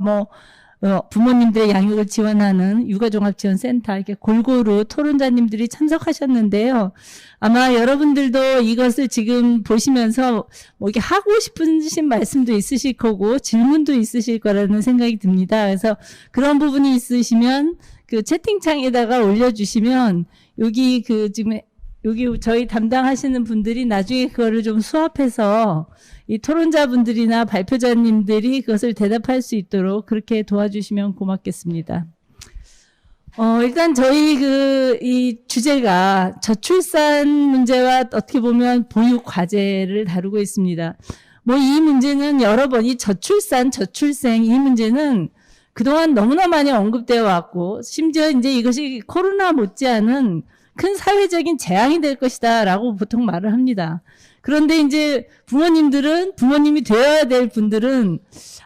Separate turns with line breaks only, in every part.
뭐 부모님들의 양육을 지원하는 육아종합지원센터 이렇게 골고루 토론자님들이 참석하셨는데요. 아마 여러분들도 이것을 지금 보시면서 뭐 이렇게 하고 싶으신 말씀도 있으실 거고 질문도 있으실 거라는 생각이 듭니다. 그래서 그런 부분이 있으시면 그 채팅창에다가 올려주시면 여기 지금 여기 저희 담당하시는 분들이 나중에 그거를 좀 수합해서 이 토론자분들이나 발표자님들이 그것을 대답할 수 있도록 그렇게 도와주시면 고맙겠습니다. 일단 저희 이 주제가 저출산 문제와 어떻게 보면 보육 과제를 다루고 있습니다. 뭐 이 문제는 여러 번 이 저출생 이 문제는 그동안 너무나 많이 언급되어 왔고 심지어 이제 이것이 코로나 못지않은 큰 사회적인 재앙이 될 것이다라고 보통 말을 합니다. 그런데 이제 부모님이 되어야 될 분들은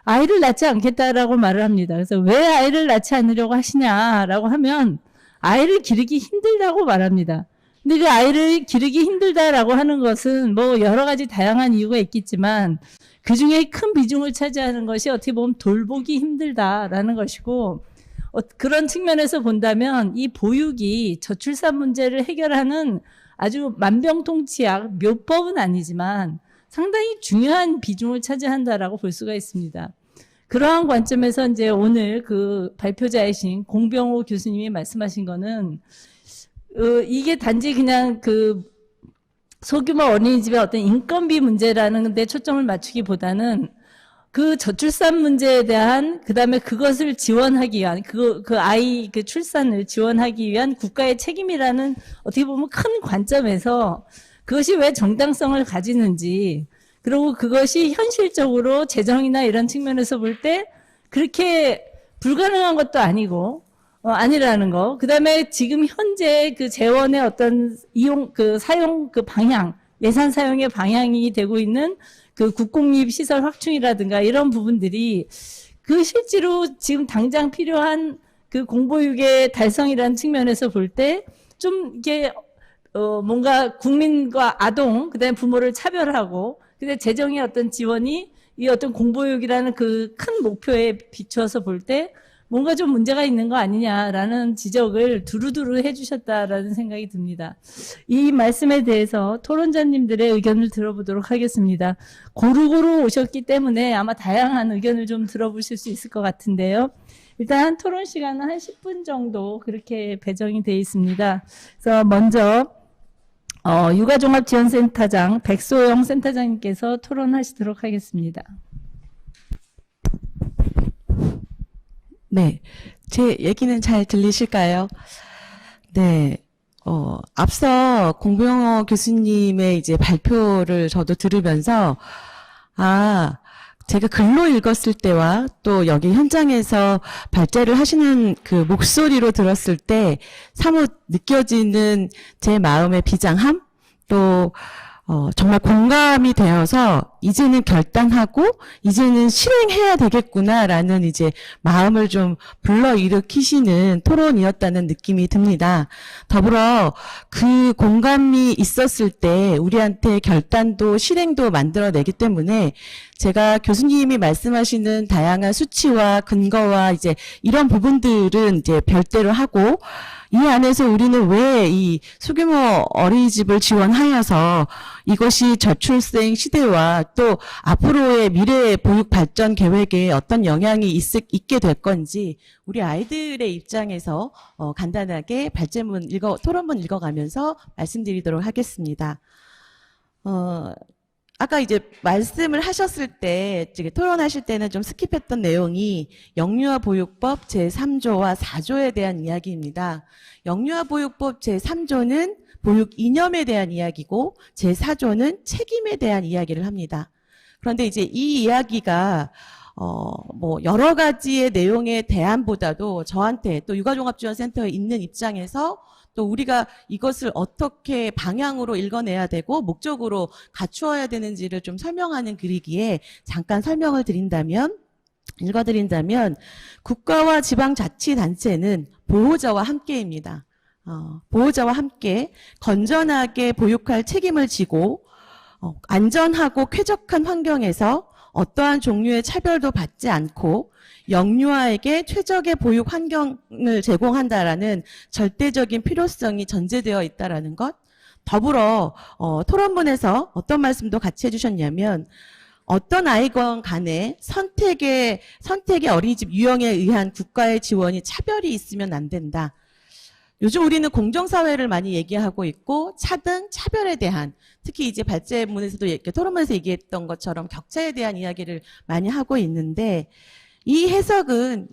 아이를 낳지 않겠다라고 말을 합니다. 그래서 왜 아이를 낳지 않으려고 하시냐라고 하면 아이를 기르기 힘들다고 말합니다. 근데 그 아이를 기르기 힘들다라고 하는 것은 뭐 여러 가지 다양한 이유가 있겠지만 그 중에 큰 비중을 차지하는 것이 어떻게 보면 돌보기 힘들다라는 것이고 그런 측면에서 본다면 이 보육이 저출산 문제를 해결하는 아주 만병통치약 묘법은 아니지만 상당히 중요한 비중을 차지한다라고 볼 수가 있습니다. 그러한 관점에서 이제 오늘 그 발표자이신 공병호 교수님이 말씀하신 거는 이게 단지 그냥 그 소규모 어린이집의 어떤 인건비 문제라는 데 초점을 맞추기보다는 그 저출산 문제에 대한 그다음에 그것을 지원하기 위한 그 아이 그 출산을 지원하기 위한 국가의 책임이라는 어떻게 보면 큰 관점에서 그것이 왜 정당성을 가지는지 그리고 그것이 현실적으로 재정이나 이런 측면에서 볼 때 그렇게 불가능한 것도 아니고 아니라는 거. 그다음에 지금 현재 그 재원의 어떤 사용 방향 예산 사용의 방향이 되고 있는 그 국공립 시설 확충이라든가 이런 부분들이 그 실제로 지금 당장 필요한 그 공보육의 달성이라는 측면에서 볼 때 좀 이게 뭔가 국민과 아동 그다음에 부모를 차별하고 근데 재정의 어떤 지원이 이 어떤 공보육이라는 그 큰 목표에 비추어서 볼 때 뭔가 좀 문제가 있는 거 아니냐라는 지적을 두루두루 해주셨다라는 생각이 듭니다. 이 말씀에 대해서 토론자님들의 의견을 들어보도록 하겠습니다. 고루고루 오셨기 때문에 아마 다양한 의견을 좀 들어보실 수 있을 것 같은데요. 일단 토론 시간은 한 10분 정도 그렇게 배정이 되어 있습니다. 그래서 먼저 육아종합지원센터장 백소영 센터장님께서 토론하시도록 하겠습니다.
네, 제 얘기는 잘 들리실까요? 네, 앞서 공병호 교수님의 이제 발표를 저도 들으면서, 제가 글로 읽었을 때와 또 여기 현장에서 발제를 하시는 그 목소리로 들었을 때 사뭇 느껴지는 제 마음의 비장함, 또 정말 공감이 되어서 이제는 결단하고 이제는 실행해야 되겠구나라는 이제 마음을 좀 불러일으키시는 토론이었다는 느낌이 듭니다. 더불어 그 공감이 있었을 때 우리한테 결단도 실행도 만들어내기 때문에 제가 교수님이 말씀하시는 다양한 수치와 근거와 이제 이런 부분들은 이제 별대로 하고 이 안에서 우리는 왜 이 소규모 어린이집을 지원하여서 이것이 저출생 시대와 또 앞으로의 미래 보육 발전 계획에 어떤 영향이 있게 될 건지 우리 아이들의 입장에서 간단하게 토론문 읽어가면서 말씀드리도록 하겠습니다. 아까 이제 말씀을 하셨을 때, 토론하실 때는 좀 스킵했던 내용이 영유아 보육법 제3조와 4조에 대한 이야기입니다. 영유아 보육법 제3조는 보육 이념에 대한 이야기고 제4조는 책임에 대한 이야기를 합니다. 그런데 이제 이 이야기가 뭐 여러 가지의 내용의 대안보다도 저한테 또 육아종합지원센터에 있는 입장에서 또 우리가 이것을 어떻게 방향으로 읽어내야 되고 목적으로 갖추어야 되는지를 좀 설명하는 글이기에 잠깐 설명을 읽어드린다면 국가와 지방자치단체는 보호자와 함께입니다. 보호자와 함께 건전하게 보육할 책임을 지고 안전하고 쾌적한 환경에서 어떠한 종류의 차별도 받지 않고 영유아에게 최적의 보육 환경을 제공한다라는 절대적인 필요성이 전제되어 있다라는 것. 더불어 토론문에서 어떤 말씀도 같이 해주셨냐면 어떤 아이건 간에 선택의 어린이집 유형에 의한 국가의 지원이 차별이 있으면 안 된다. 요즘 우리는 공정사회를 많이 얘기하고 있고 차등, 차별에 대한 특히 이제 발제문에서도 토론문에서 얘기했던 것처럼 격차에 대한 이야기를 많이 하고 있는데 이 해석은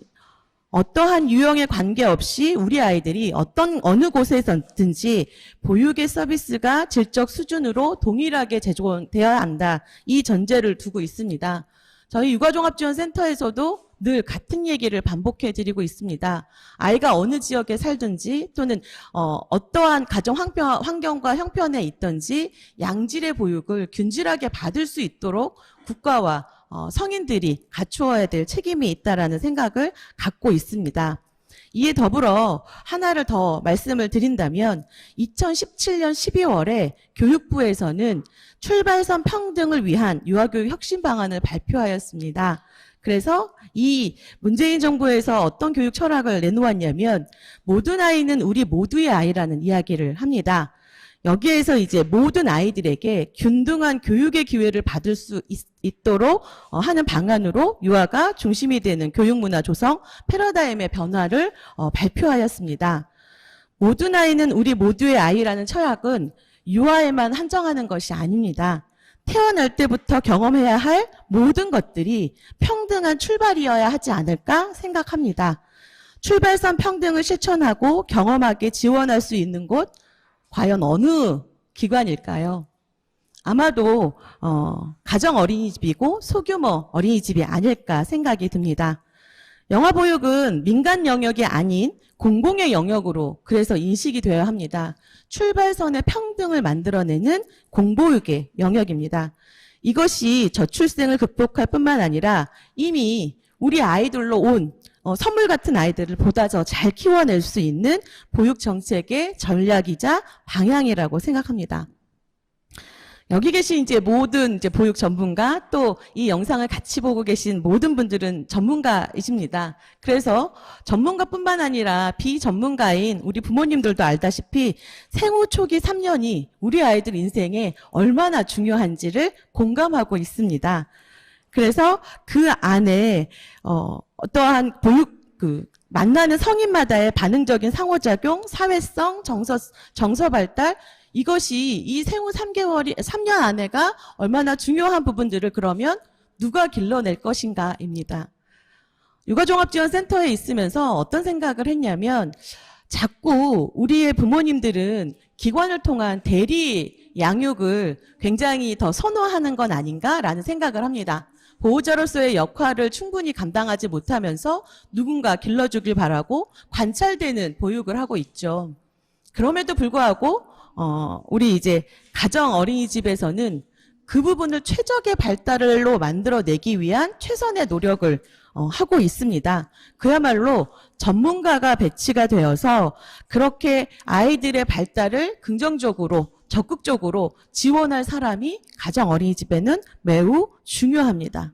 어떠한 유형에 관계없이 우리 아이들이 어느 곳에서든지 보육의 서비스가 질적 수준으로 동일하게 제공되어야 한다. 이 전제를 두고 있습니다. 저희 육아종합지원센터에서도 늘 같은 얘기를 반복해 드리고 있습니다. 아이가 어느 지역에 살든지 또는 어떠한 가정 환경과 형편에 있든지 양질의 보육을 균질하게 받을 수 있도록 국가와 성인들이 갖추어야 될 책임이 있다라는 생각을 갖고 있습니다. 이에 더불어 하나를 더 말씀을 드린다면 2017년 12월에 교육부에서는 출발선 평등을 위한 유아교육 혁신 방안을 발표하였습니다. 그래서 이 문재인 정부에서 어떤 교육 철학을 내놓았냐면 모든 아이는 우리 모두의 아이라는 이야기를 합니다. 여기에서 이제 모든 아이들에게 균등한 교육의 기회를 받을 수 있도록 하는 방안으로 유아가 중심이 되는 교육문화 조성 패러다임의 변화를 발표하였습니다. 모든 아이는 우리 모두의 아이라는 철학은 유아에만 한정하는 것이 아닙니다. 태어날 때부터 경험해야 할 모든 것들이 평등한 출발이어야 하지 않을까 생각합니다. 출발선 평등을 실천하고 경험하게 지원할 수 있는 곳, 과연 어느 기관일까요? 아마도 가정 어린이집이고 소규모 어린이집이 아닐까 생각이 듭니다. 영아보육은 민간 영역이 아닌 공공의 영역으로 그래서 인식이 되어야 합니다. 출발선의 평등을 만들어내는 공보육의 영역입니다. 이것이 저출생을 극복할 뿐만 아니라 이미 우리 아이들로 온 선물 같은 아이들을 보다 더 잘 키워낼 수 있는 보육 정책의 전략이자 방향이라고 생각합니다. 여기 계신 이제 모든 이제 보육 전문가 또 이 영상을 같이 보고 계신 모든 분들은 전문가이십니다. 그래서 전문가뿐만 아니라 비전문가인 우리 부모님들도 알다시피 생후 초기 3년이 우리 아이들 인생에 얼마나 중요한지를 공감하고 있습니다. 그래서 그 안에 어떠한 보육 만나는 성인마다의 반응적인 상호작용, 사회성, 정서 발달 이것이 이 생후 3년 안에가 얼마나 중요한 부분들을 그러면 누가 길러낼 것인가입니다. 육아종합지원센터에 있으면서 어떤 생각을 했냐면 자꾸 우리의 부모님들은 기관을 통한 대리 양육을 굉장히 더 선호하는 건 아닌가라는 생각을 합니다. 보호자로서의 역할을 충분히 감당하지 못하면서 누군가 길러주길 바라고 관찰되는 보육을 하고 있죠. 그럼에도 불구하고 우리 이제 가정 어린이집에서는 그 부분을 최적의 발달로 만들어내기 위한 최선의 노력을 하고 있습니다. 그야말로 전문가가 배치가 되어서 그렇게 아이들의 발달을 긍정적으로 적극적으로 지원할 사람이 가정 어린이집에는 매우 중요합니다.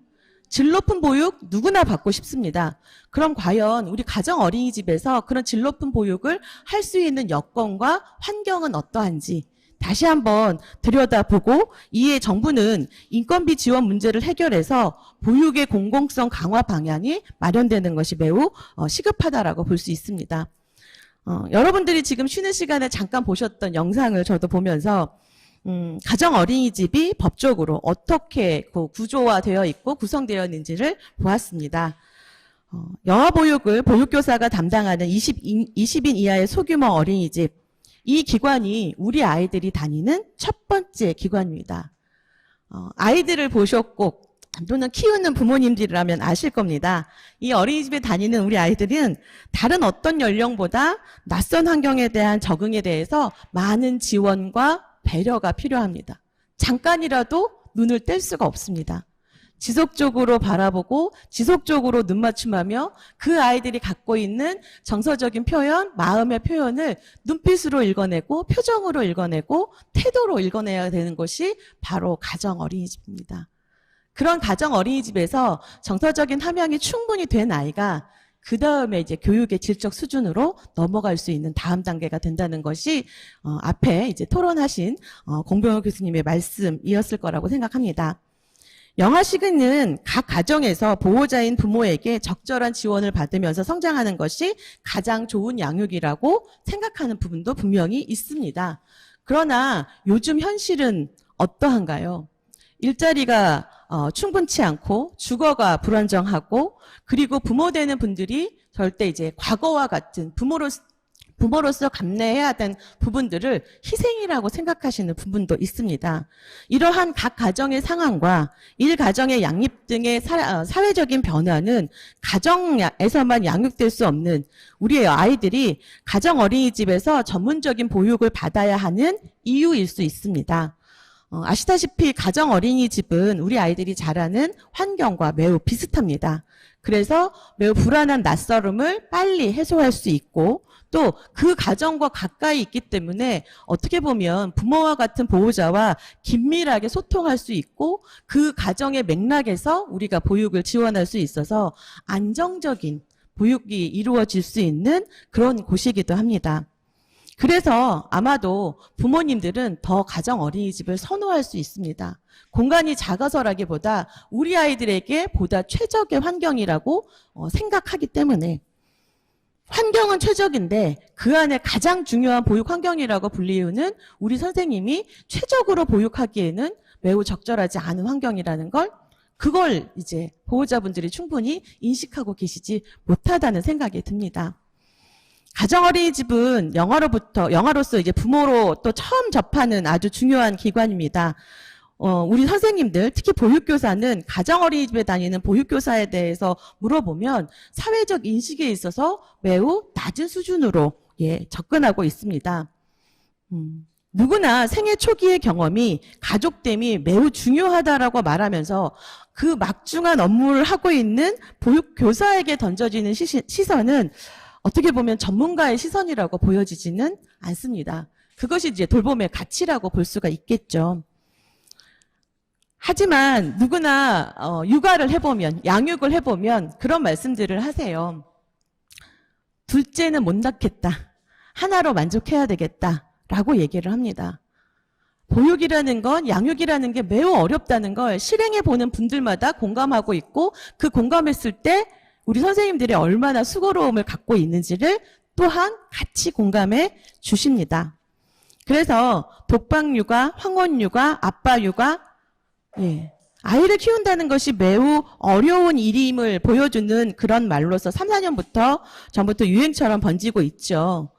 질 높은 보육 누구나 받고 싶습니다. 그럼 과연 우리 가정 어린이집에서 그런 질 높은 보육을 할 수 있는 여건과 환경은 어떠한지 다시 한번 들여다보고 이에 정부는 인건비 지원 문제를 해결해서 보육의 공공성 강화 방향이 마련되는 것이 매우 시급하다라고 볼 수 있습니다. 여러분들이 지금 쉬는 시간에 잠깐 보셨던 영상을 저도 보면서 가정 어린이집이 법적으로 어떻게 구조화되어 있고 구성되어 있는지를 보았습니다. 영아보육을 보육교사가 담당하는 20인 이하의 소규모 어린이집, 이 기관이 우리 아이들이 다니는 첫 번째 기관입니다. 아이들을 보셨고 또는 키우는 부모님들이라면 아실 겁니다. 이 어린이집에 다니는 우리 아이들은 다른 어떤 연령보다 낯선 환경에 대한 적응에 대해서 많은 지원과 배려가 필요합니다. 잠깐이라도 눈을 뗄 수가 없습니다. 지속적으로 바라보고 지속적으로 눈맞춤하며 그 아이들이 갖고 있는 정서적인 표현, 마음의 표현을 눈빛으로 읽어내고 표정으로 읽어내고 태도로 읽어내야 되는 것이 바로 가정 어린이집입니다. 그런 가정 어린이집에서 정서적인 함양이 충분히 된 아이가 그 다음에 이제 교육의 질적 수준으로 넘어갈 수 있는 다음 단계가 된다는 것이 앞에 이제 토론하신 공병호 교수님의 말씀이었을 거라고 생각합니다. 영아 시기는 각 가정에서 보호자인 부모에게 적절한 지원을 받으면서 성장하는 것이 가장 좋은 양육이라고 생각하는 부분도 분명히 있습니다. 그러나 요즘 현실은 어떠한가요? 일자리가 충분치 않고 주거가 불안정하고 그리고 부모 되는 분들이 절대 이제 과거와 같은 부모로서 감내해야 하는 부분들을 희생이라고 생각하시는 부분도 있습니다. 이러한 각 가정의 상황과 일가정의 양립 등의 사회적인 변화는 가정에서만 양육될 수 없는 우리의 아이들이 가정 어린이집에서 전문적인 보육을 받아야 하는 이유일 수 있습니다. 아시다시피 가정 어린이집은 우리 아이들이 자라는 환경과 매우 비슷합니다. 그래서 매우 불안한 낯설음을 빨리 해소할 수 있고 또 그 가정과 가까이 있기 때문에 어떻게 보면 부모와 같은 보호자와 긴밀하게 소통할 수 있고 그 가정의 맥락에서 우리가 보육을 지원할 수 있어서 안정적인 보육이 이루어질 수 있는 그런 곳이기도 합니다. 그래서 아마도 부모님들은 더 가정 어린이집을 선호할 수 있습니다. 공간이 작아서라기보다 우리 아이들에게 보다 최적의 환경이라고 생각하기 때문에 환경은 최적인데 그 안에 가장 중요한 보육 환경이라고 불리우는 우리 선생님이 최적으로 보육하기에는 매우 적절하지 않은 환경이라는 걸 그걸 이제 보호자분들이 충분히 인식하고 계시지 못하다는 생각이 듭니다. 가정 어린이집은 영아로서 이제 부모로 또 처음 접하는 아주 중요한 기관입니다. 우리 선생님들, 특히 보육교사는 가정 어린이집에 다니는 보육교사에 대해서 물어보면 사회적 인식에 있어서 매우 낮은 수준으로 접근하고 있습니다. 누구나 생애 초기의 경험이 가족됨이 매우 중요하다라고 말하면서 그 막중한 업무를 하고 있는 보육교사에게 던져지는 시선은 어떻게 보면 전문가의 시선이라고 보여지지는 않습니다. 그것이 이제 돌봄의 가치라고 볼 수가 있겠죠. 하지만 누구나 육아를 해보면, 양육을 해보면 그런 말씀들을 하세요. 둘째는 못 낳겠다. 하나로 만족해야 되겠다라고 얘기를 합니다. 보육이라는 건, 양육이라는 게 매우 어렵다는 걸 실행해보는 분들마다 공감하고 있고 그 공감했을 때 우리 선생님들이 얼마나 수고로움을 갖고 있는지를 또한 같이 공감해 주십니다. 그래서 독박육아, 황혼육아, 아빠육아, 아이를 키운다는 것이 매우 어려운 일임을 보여주는 그런 말로서 3, 4년부터 전부터 유행처럼 번지고 있죠.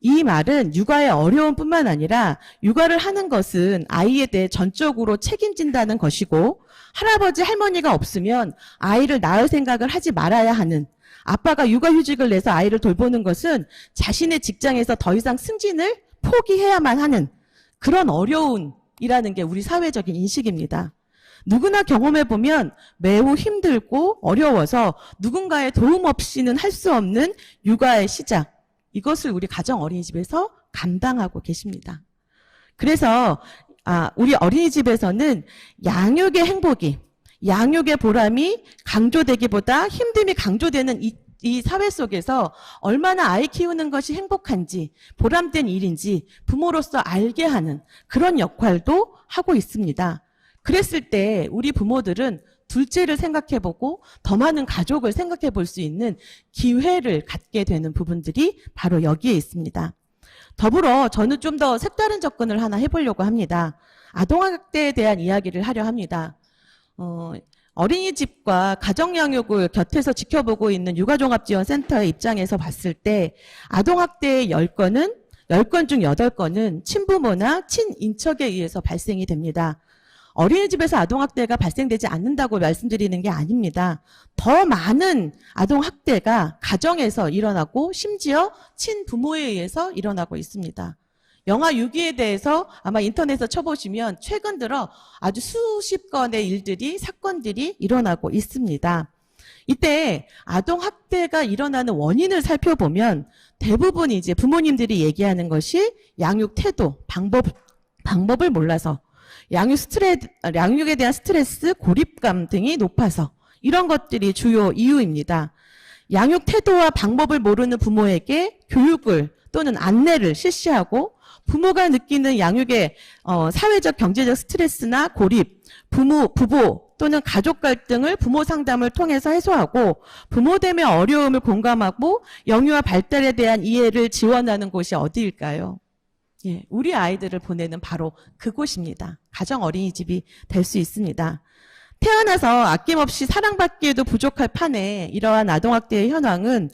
이 말은 육아의 어려움뿐만 아니라 육아를 하는 것은 아이에 대해 전적으로 책임진다는 것이고 할아버지 할머니가 없으면 아이를 낳을 생각을 하지 말아야 하는 아빠가 육아휴직을 내서 아이를 돌보는 것은 자신의 직장에서 더 이상 승진을 포기해야만 하는 그런 어려움이라는 게 우리 사회적인 인식입니다. 누구나 경험해보면 매우 힘들고 어려워서 누군가의 도움 없이는 할 수 없는 육아의 시작, 이것을 우리 가정 어린이집에서 감당하고 계십니다. 그래서 우리 어린이집에서는 양육의 행복이, 양육의 보람이 강조되기보다 힘듦이 강조되는 이 사회 속에서 얼마나 아이 키우는 것이 행복한지, 보람된 일인지 부모로서 알게 하는 그런 역할도 하고 있습니다. 그랬을 때 우리 부모들은 둘째를 생각해보고 더 많은 가족을 생각해볼 수 있는 기회를 갖게 되는 부분들이 바로 여기에 있습니다. 더불어 저는 좀 더 색다른 접근을 하나 해보려고 합니다. 아동학대에 대한 이야기를 하려 합니다. 어린이집과 가정양육을 곁에서 지켜보고 있는 육아종합지원센터의 입장에서 봤을 때 아동학대의 10건은 10건 중 8건은 친부모나 친인척에 의해서 발생이 됩니다. 어린이집에서 아동학대가 발생되지 않는다고 말씀드리는 게 아닙니다. 더 많은 아동학대가 가정에서 일어나고 심지어 친부모에 의해서 일어나고 있습니다. 영아 6기에 대해서 아마 인터넷에서 쳐보시면 최근 들어 아주 수십 건의 사건들이 일어나고 있습니다. 이때 아동학대가 일어나는 원인을 살펴보면 대부분 이제 부모님들이 얘기하는 것이 양육 태도, 방법을 몰라서 양육에 대한 스트레스, 고립감 등이 높아서 이런 것들이 주요 이유입니다. 양육 태도와 방법을 모르는 부모에게 교육을 또는 안내를 실시하고 부모가 느끼는 양육의 사회적 경제적 스트레스나 고립, 부부 또는 가족 갈등을 부모 상담을 통해서 해소하고 부모됨의 어려움을 공감하고 영유아 발달에 대한 이해를 지원하는 곳이 어디일까요? 예, 우리 아이들을 보내는 바로 그곳입니다. 가정 어린이집이 될 수 있습니다. 태어나서 아낌없이 사랑받기에도 부족할 판에 이러한 아동학대의 현황은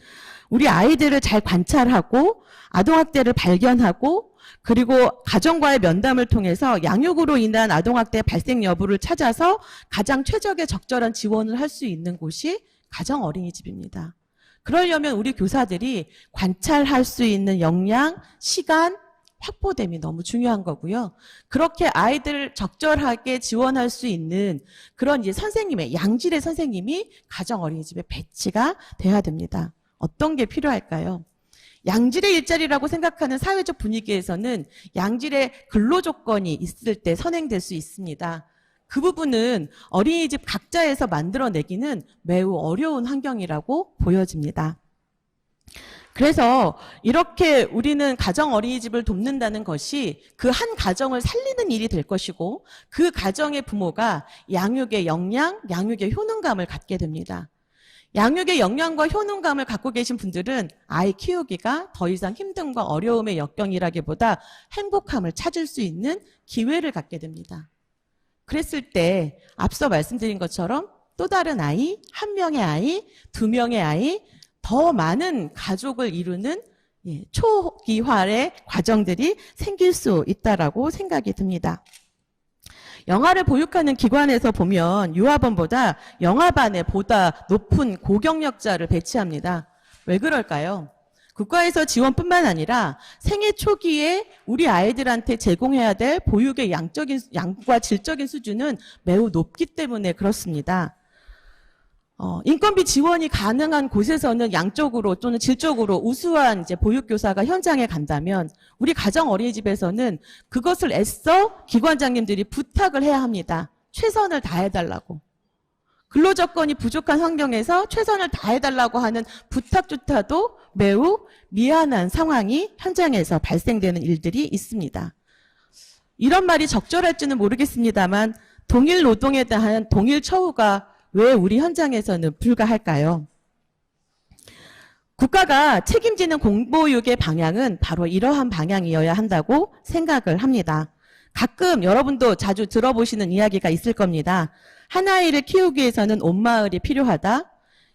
우리 아이들을 잘 관찰하고 아동학대를 발견하고 그리고 가정과의 면담을 통해서 양육으로 인한 아동학대 발생 여부를 찾아서 가장 최적의 적절한 지원을 할 수 있는 곳이 가정 어린이집입니다. 그러려면 우리 교사들이 관찰할 수 있는 역량, 시간, 확보됨이 너무 중요한 거고요. 그렇게 아이들을 적절하게 지원할 수 있는 그런 이제 선생님의, 양질의 선생님이 가정 어린이집에 배치가 돼야 됩니다. 어떤 게 필요할까요? 양질의 일자리라고 생각하는 사회적 분위기에서는 양질의 근로 조건이 있을 때 선행될 수 있습니다. 그 부분은 어린이집 각자에서 만들어내기는 매우 어려운 환경이라고 보여집니다. 그래서 이렇게 우리는 가정 어린이집을 돕는다는 것이 그 한 가정을 살리는 일이 될 것이고 그 가정의 부모가 양육의 역량, 양육의 효능감을 갖게 됩니다. 양육의 역량과 효능감을 갖고 계신 분들은 아이 키우기가 더 이상 힘듦과 어려움의 역경이라기보다 행복함을 찾을 수 있는 기회를 갖게 됩니다. 그랬을 때 앞서 말씀드린 것처럼 또 다른 아이, 한 명의 아이, 두 명의 아이, 더 많은 가족을 이루는 초기화의 과정들이 생길 수 있다라고 생각이 듭니다. 영아를 보육하는 기관에서 보면 유아반보다 영아반에 보다 높은 고경력자를 배치합니다. 왜 그럴까요? 국가에서 지원뿐만 아니라 생애 초기에 우리 아이들한테 제공해야 될 보육의 양과 질적인 수준은 매우 높기 때문에 그렇습니다. 인건비 지원이 가능한 곳에서는 양적으로 또는 질적으로 우수한 이제 보육교사가 현장에 간다면 우리 가정 어린이집에서는 그것을 애써 기관장님들이 부탁을 해야 합니다. 최선을 다해달라고. 근로조건이 부족한 환경에서 최선을 다해달라고 하는 부탁조차도 매우 미안한 상황이 현장에서 발생되는 일들이 있습니다. 이런 말이 적절할지는 모르겠습니다만 동일 노동에 대한 동일 처우가 왜 우리 현장에서는 불가할까요? 국가가 책임지는 공보육의 방향은 바로 이러한 방향이어야 한다고 생각을 합니다. 가끔 여러분도 자주 들어보시는 이야기가 있을 겁니다. 한 아이를 키우기 위해서는 온 마을이 필요하다.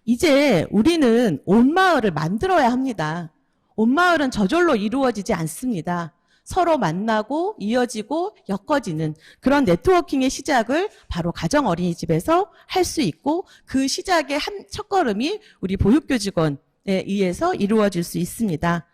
이제 우리는 온 마을을 만들어야 합니다. 온 마을은 저절로 이루어지지 않습니다. 서로 만나고 이어지고 엮어지는 그런 네트워킹의 시작을 바로 가정 어린이집에서 할 수 있고 그 시작의 한 첫걸음이 우리 보육교직원에 의해서 이루어질 수 있습니다.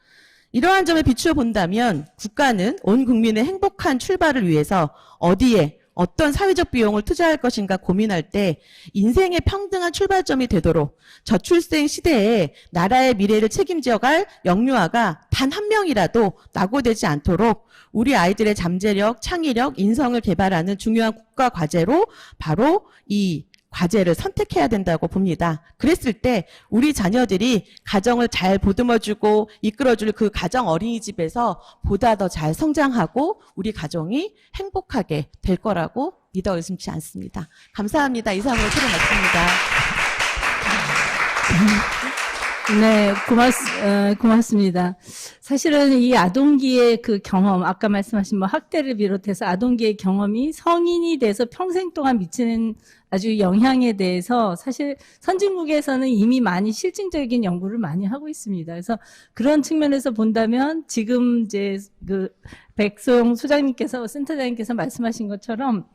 이러한 점에 비추어 본다면 국가는 온 국민의 행복한 출발을 위해서 어디에 어떤 사회적 비용을 투자할 것인가 고민할 때 인생의 평등한 출발점이 되도록 저출생 시대에 나라의 미래를 책임져갈 영유아가 단 한 명이라도 낙오되지 않도록 우리 아이들의 잠재력, 창의력, 인성을 개발하는 중요한 국가 과제로 바로 이 과제를 선택해야 된다고 봅니다. 그랬을 때 우리 자녀들이 가정을 잘 보듬어주고 이끌어줄 그 가정 어린이집에서 보다 더 잘 성장하고 우리 가정이 행복하게 될 거라고 믿어 의심치 않습니다. 감사합니다. 이상으로 토론 마칩니다.
네, 고맙습니다. 사실은 이 아동기의 그 경험, 아까 말씀하신 뭐 학대를 비롯해서 아동기의 경험이 성인이 돼서 평생 동안 미치는 아주 영향에 대해서 사실 선진국에서는 이미 많이 실증적인 연구를 많이 하고 있습니다. 그래서 그런 측면에서 본다면 지금 이제 그 백소영 소장님께서, 센터장님께서 말씀하신 것처럼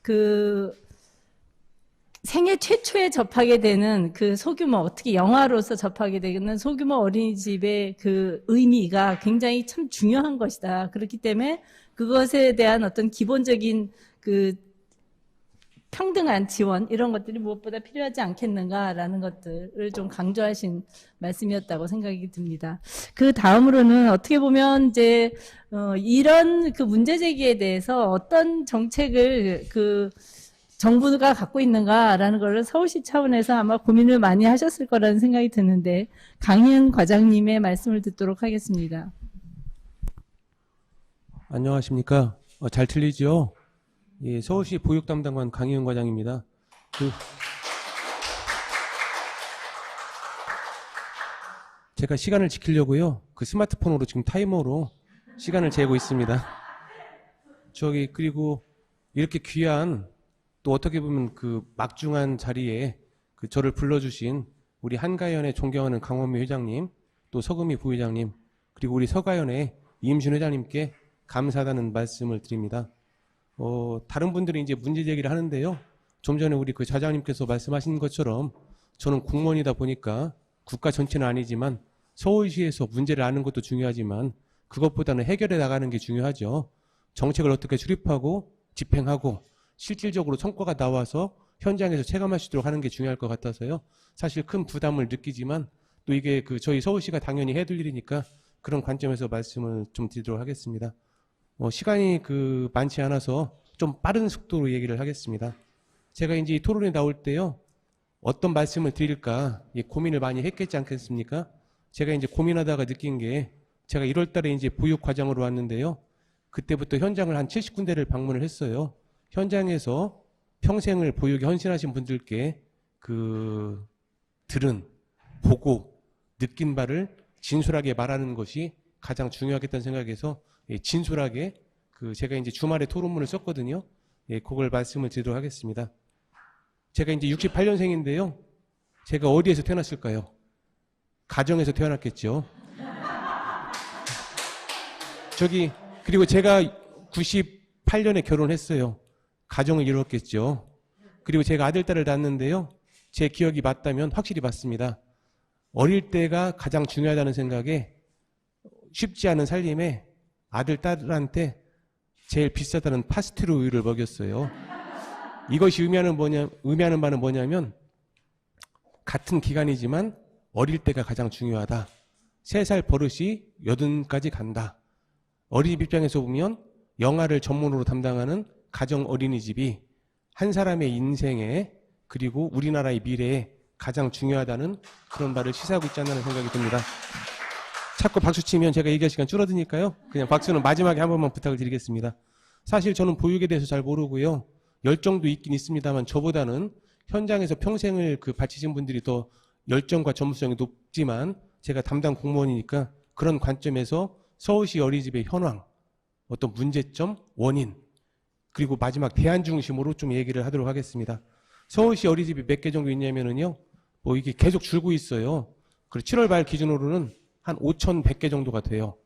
그 생애 최초에 접하게 되는 그 소규모, 어떻게 영아로서 접하게 되는 소규모 어린이집의 그 의미가 굉장히 참 중요한 것이다. 그렇기 때문에 그것에 대한 어떤 기본적인 그 평등한 지원 이런 것들이 무엇보다 필요하지 않겠는가라는 것들을 좀 강조하신 말씀이었다고 생각이 듭니다. 그 다음으로는 어떻게 보면 이제 이런 그 문제 제기에 대해서 어떤 정책을 그 정부가 갖고 있는가라는 걸 서울시 차원에서 아마 고민을 많이 하셨을 거라는 생각이 드는데 강희은 과장님의 말씀을 듣도록 하겠습니다.
안녕하십니까. 잘 들리죠? 예, 서울시 보육담당관 강희은 과장입니다. 제가 시간을 지키려고요. 그 스마트폰으로 지금 타이머로 시간을 재고 있습니다. 그리고 이렇게 귀한 또 어떻게 보면 그 막중한 자리에 그 저를 불러주신 우리 한가연의 존경하는 강원미 회장님, 또 서금희 부회장님, 그리고 우리 서가연의 이임순 회장님께 감사하다는 말씀을 드립니다. 다른 분들이 이제 문제 제기를 하는데요. 좀 전에 우리 그 좌장님께서 말씀하신 것처럼 저는 공무원이다 보니까 국가 전체는 아니지만 서울시에서 문제를 아는 것도 중요하지만 그것보다는 해결해 나가는 게 중요하죠. 정책을 어떻게 수립하고 집행하고 실질적으로 성과가 나와서 현장에서 체감할 수 있도록 하는 게 중요할 것 같아서요. 사실 큰 부담을 느끼지만 또 이게 그 저희 서울시가 당연히 해둘 일이니까 그런 관점에서 말씀을 좀 드리도록 하겠습니다. 시간이 그 많지 않아서 좀 빠른 속도로 얘기를 하겠습니다. 제가 이제 이 토론에 나올 때요, 어떤 말씀을 드릴까 고민을 많이 했겠지 않겠습니까? 제가 이제 고민하다가 느낀 게 제가 1월 달에 이제 보육과장으로 왔는데요. 그때부터 현장을 한 70군데를 방문을 했어요. 현장에서 평생을 보육에 헌신하신 분들께 보고 느낀 바를 진솔하게 말하는 것이 가장 중요하겠다는 생각에서 진솔하게 제가 이제 주말에 토론문을 썼거든요. 그걸 말씀을 드리도록 하겠습니다. 제가 이제 68년생인데요. 제가 어디에서 태어났을까요? 가정에서 태어났겠죠. 그리고 제가 98년에 결혼했어요. 가정을 이루었겠죠. 그리고 제가 아들, 딸을 낳았는데요. 제 기억이 맞다면 확실히 맞습니다. 어릴 때가 가장 중요하다는 생각에 쉽지 않은 살림에 아들, 딸한테 제일 비싸다는 파스트로 우유를 먹였어요. 이것이 의미하는 바는 뭐냐면 같은 기간이지만 어릴 때가 가장 중요하다. 3살 버릇이 80까지 간다. 어린이집 입장에서 보면 영아를 전문으로 담당하는 가정 어린이집이 한 사람의 인생에 그리고 우리나라의 미래에 가장 중요하다는 그런 말을 시사하고 있지 않나는 생각이 듭니다. 자꾸 박수 치면 제가 얘기할 시간 줄어드니까요. 그냥 박수는 마지막에 한 번만 부탁을 드리겠습니다. 사실 저는 보육에 대해서 잘 모르고요. 열정도 있긴 있습니다만 저보다는 현장에서 평생을 바치신 분들이 더 열정과 전문성이 높지만 제가 담당 공무원이니까 그런 관점에서 서울시 어린이집의 현황, 어떤 문제점, 원인, 그리고 마지막 대안 중심으로 좀 얘기를 하도록 하겠습니다. 서울시 어린이집이 몇 개 정도 있냐면은요, 이게 계속 줄고 있어요. 그리고 7월 말 기준으로는 한 5,100개 정도가 돼요.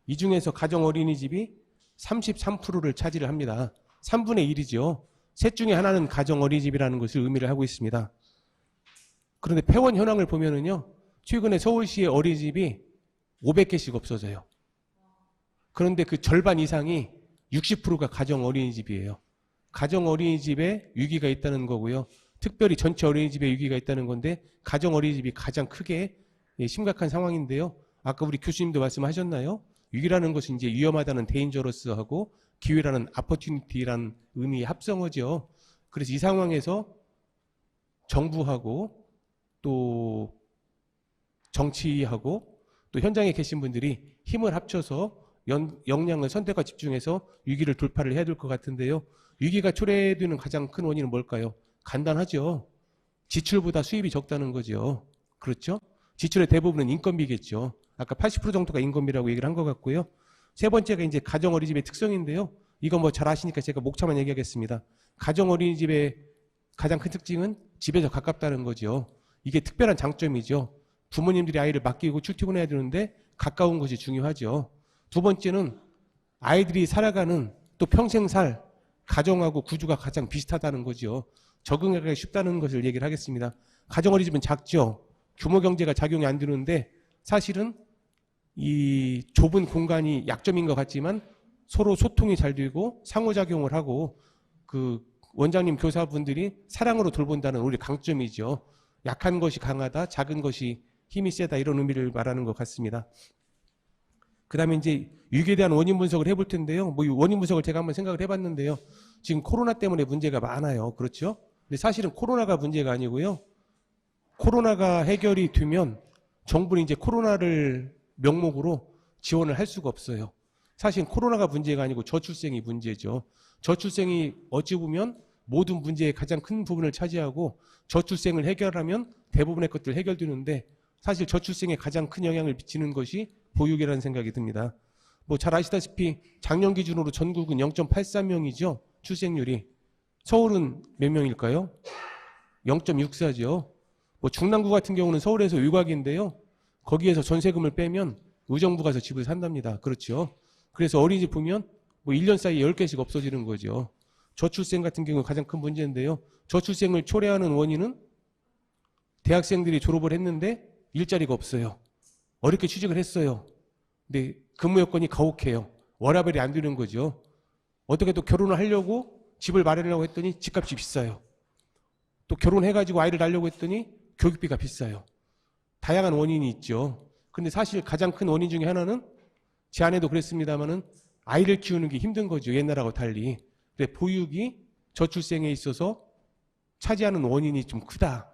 이 중에서 가정 어린이집이 33%를 차지를 합니다. 3분의 1이죠. 셋 중에 하나는 가정 어린이집이라는 것을 의미를 하고 있습니다. 그런데 폐원 현황을 보면은요, 최근에 서울시의 어린이집이 500개씩 없어져요. 그런데 그 절반 이상이 60%가 가정 어린이집이에요. 가정 어린이집에 위기가 있다는 거고요. 특별히 전체 어린이집에 위기가 있다는 건데 가정 어린이집이 가장 크게 심각한 상황인데요. 아까 우리 교수님도 말씀하셨나요? 위기라는 것은 이제 위험하다는 데인저러스하고 기회라는 opportunity라는 의미의 합성어죠. 그래서 이 상황에서 정부하고 또 정치하고 또 현장에 계신 분들이 힘을 합쳐서 역량을 선택과 집중해서 위기를 돌파를 해야 될 것 같은데요. 위기가 초래되는 가장 큰 원인은 뭘까요? 간단하죠. 지출보다 수입이 적다는 거죠. 그렇죠? 지출의 대부분은 인건비겠죠. 아까 80% 정도가 인건비라고 얘기를 한 것 같고요. 세 번째가 이제 가정 어린이집의 특성인데요. 이거 뭐 잘 아시니까 제가 목차만 얘기하겠습니다. 가정 어린이집의 가장 큰 특징은 집에서 가깝다는 거죠. 이게 특별한 장점이죠. 부모님들이 아이를 맡기고 출퇴근해야 되는데 가까운 것이 중요하죠. 두 번째는 아이들이 살아가는 또 평생 살 가정하고 구조가 가장 비슷하다는 거죠. 적응하기가 쉽다는 것을 얘기를 하겠습니다. 가정 어린이집은 작죠. 규모 경제가 작용이 안 되는데 사실은 이 좁은 공간이 약점인 것 같지만 서로 소통이 잘 되고 상호작용을 하고 원장님 교사분들이 사랑으로 돌본다는 우리 강점이죠. 약한 것이 강하다, 작은 것이 힘이 세다 이런 의미를 말하는 것 같습니다. 그 다음에 이제 위기에 대한 원인 분석을 해볼 텐데요. 뭐 원인 분석을 제가 한번 생각을 해봤는데요. 지금 코로나 때문에 문제가 많아요. 그렇죠? 근데 사실은 코로나가 문제가 아니고요. 코로나가 해결이 되면 정부는 이제 코로나를 명목으로 지원을 할 수가 없어요. 사실 코로나가 문제가 아니고 저출생이 문제죠. 저출생이 어찌 보면 모든 문제의 가장 큰 부분을 차지하고 저출생을 해결하면 대부분의 것들 해결되는데 사실 저출생에 가장 큰 영향을 미치는 것이 보육이라는 생각이 듭니다. 뭐 잘 아시다시피 작년 기준으로 전국은 0.83명이죠. 출생률이. 서울은 몇 명일까요? 0.64죠. 뭐 중랑구 같은 경우는 서울에서 외곽인데요. 거기에서 전세금을 빼면 의정부 가서 집을 산답니다. 그렇죠. 그래서 어린이집 보면 뭐 1년 사이에 10개씩 없어지는 거죠. 저출생 같은 경우는 가장 큰 문제인데요. 저출생을 초래하는 원인은 대학생들이 졸업을 했는데 일자리가 없어요. 어렵게 취직을 했어요. 근데 근무 여건이 가혹해요. 워라밸이 안 되는 거죠. 어떻게 또 결혼을 하려고 집을 마련하려고 했더니 집값이 비싸요. 또 결혼해가지고 아이를 낳으려고 했더니 교육비가 비싸요. 다양한 원인이 있죠. 근데 사실 가장 큰 원인 중에 하나는 제 아내도 그랬습니다만은 아이를 키우는 게 힘든 거죠. 옛날하고 달리. 근데 보육이 저출생에 있어서 차지하는 원인이 좀 크다.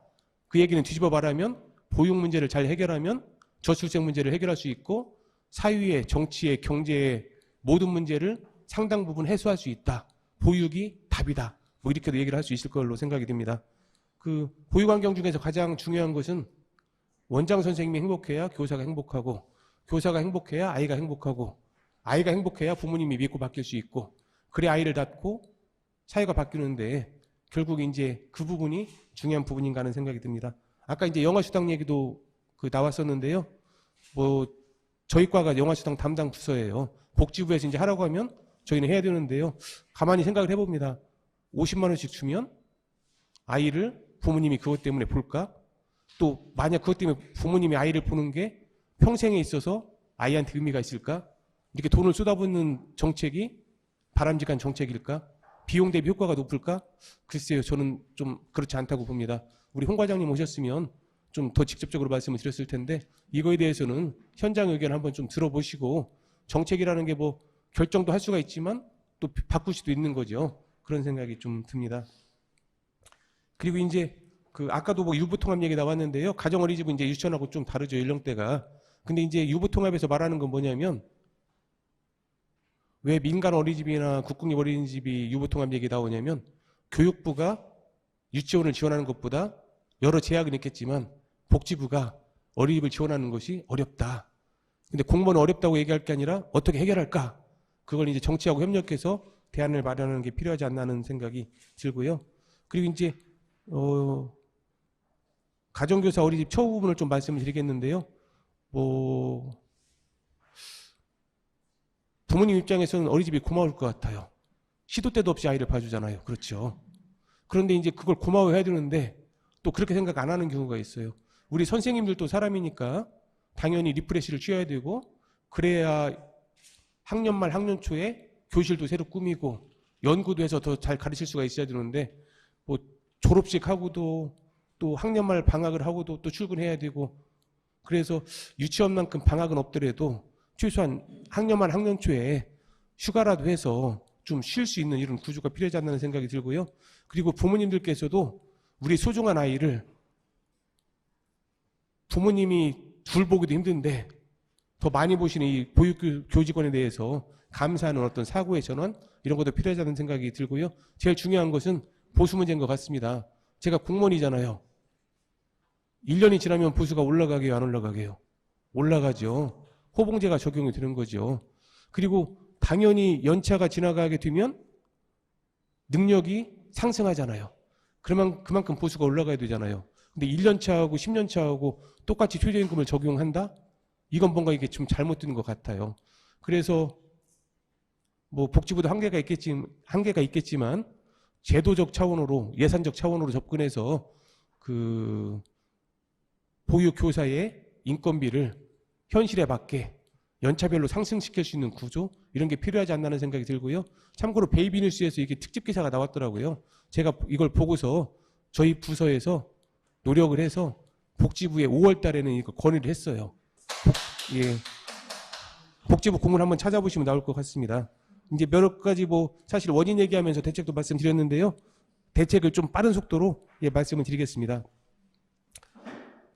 그 얘기는 뒤집어 말하면 보육 문제를 잘 해결하면 저출생 문제를 해결할 수 있고 사회의, 정치의, 경제의 모든 문제를 상당 부분 해소할 수 있다. 보육이 답이다. 뭐 이렇게도 얘기를 할 수 있을 걸로 생각이 듭니다. 그 보육 환경 중에서 가장 중요한 것은 원장 선생님이 행복해야 교사가 행복하고 교사가 행복해야 아이가 행복하고 아이가 행복해야 부모님이 믿고 바뀔 수 있고 그래 아이를 낳고 사회가 바뀌는데 결국 이제 그 부분이 중요한 부분인가 하는 생각이 듭니다. 아까 이제 영아수당 얘기도 나왔었는데요. 뭐 저희 과가 영아수당 담당 부서예요. 복지부에서 이제 하라고 하면 저희는 해야 되는데요. 가만히 생각을 해봅니다. 50만 원씩 주면 아이를 부모님이 그것 때문에 볼까? 또 만약 그것 때문에 부모님이 아이를 보는 게 평생에 있어서 아이한테 의미가 있을까? 이렇게 돈을 쏟아붓는 정책이 바람직한 정책일까? 비용 대비 효과가 높을까? 글쎄요, 저는 좀 그렇지 않다고 봅니다. 우리 홍 과장님 오셨으면 좀 더 직접적으로 말씀을 드렸을 텐데 이거에 대해서는 현장 의견 한번 좀 들어보시고 정책이라는 게 뭐 결정도 할 수가 있지만 또 바꿀 수도 있는 거죠. 그런 생각이 좀 듭니다. 그리고 이제 그 아까도 뭐 유부통합 얘기 나왔는데요. 가정어린이집은 이제 유치원하고 좀 다르죠. 연령대가. 근데 이제 유부통합에서 말하는 건 뭐냐면 왜 민간 어린이집이나 국공립 어린이집이 유부통합 얘기 나오냐면 교육부가 유치원을 지원하는 것보다 여러 제약은 있겠지만 복지부가 어린이집을 지원하는 것이 어렵다. 근데 공무원은 어렵다고 얘기할 게 아니라 어떻게 해결할까? 그걸 이제 정치하고 협력해서 대안을 마련하는 게 필요하지 않나 하는 생각이 들고요. 그리고 이제 가정교사 어린이집 처우 부분을 좀 말씀을 드리겠는데요. 뭐 부모님 입장에서는 어린이집이 고마울 것 같아요. 시도 때도 없이 아이를 봐주잖아요. 그렇죠. 그런데 이제 그걸 고마워해야 되는데 또 그렇게 생각 안 하는 경우가 있어요. 우리 선생님들도 사람이니까 당연히 리프레시를 취해야 되고 그래야 학년 말 학년 초에 교실도 새로 꾸미고 연구도 해서 더 잘 가르칠 수가 있어야 되는데 뭐 졸업식 하고도 또 학년 말 방학을 하고도 또 출근해야 되고 그래서 유치원만큼 방학은 없더라도 최소한 학년 말 학년 초에 휴가라도 해서 좀 쉴 수 있는 이런 구조가 필요하지 않나 생각이 들고요. 그리고 부모님들께서도 우리 소중한 아이를 부모님이 둘 보기도 힘든데 더 많이 보시는 이 보육교직원에 대해서 감사하는 어떤 사고의 전환 이런 것도 필요하지 않는 생각이 들고요. 제일 중요한 것은 보수 문제인 것 같습니다. 제가 공무원이잖아요. 1년이 지나면 보수가 올라가게요, 안 올라가게요? 올라가죠. 호봉제가 적용이 되는 거죠. 그리고 당연히 연차가 지나가게 되면 능력이 상승하잖아요. 그러면 그만큼 보수가 올라가야 되잖아요. 근데 1년차하고 10년차하고 똑같이 최저임금을 적용한다? 이건 뭔가 이게 좀 잘못된 것 같아요. 그래서 뭐 복지부도 한계가 있겠지만 제도적 차원으로 예산적 차원으로 접근해서 그 보육교사의 인건비를 현실에 맞게 연차별로 상승시킬 수 있는 구조 이런 게 필요하지 않나는 생각이 들고요. 참고로 베이비뉴스에서 이게 특집 기사가 나왔더라고요. 제가 이걸 보고서 저희 부서에서 노력을 해서 복지부에 5월 달에는 이거 건의를 했어요. 예. 복지부 공문 한번 찾아보시면 나올 것 같습니다. 이제 몇 가지 사실 원인 얘기하면서 대책도 말씀드렸는데요. 대책을 좀 빠른 속도로 말씀을 드리겠습니다.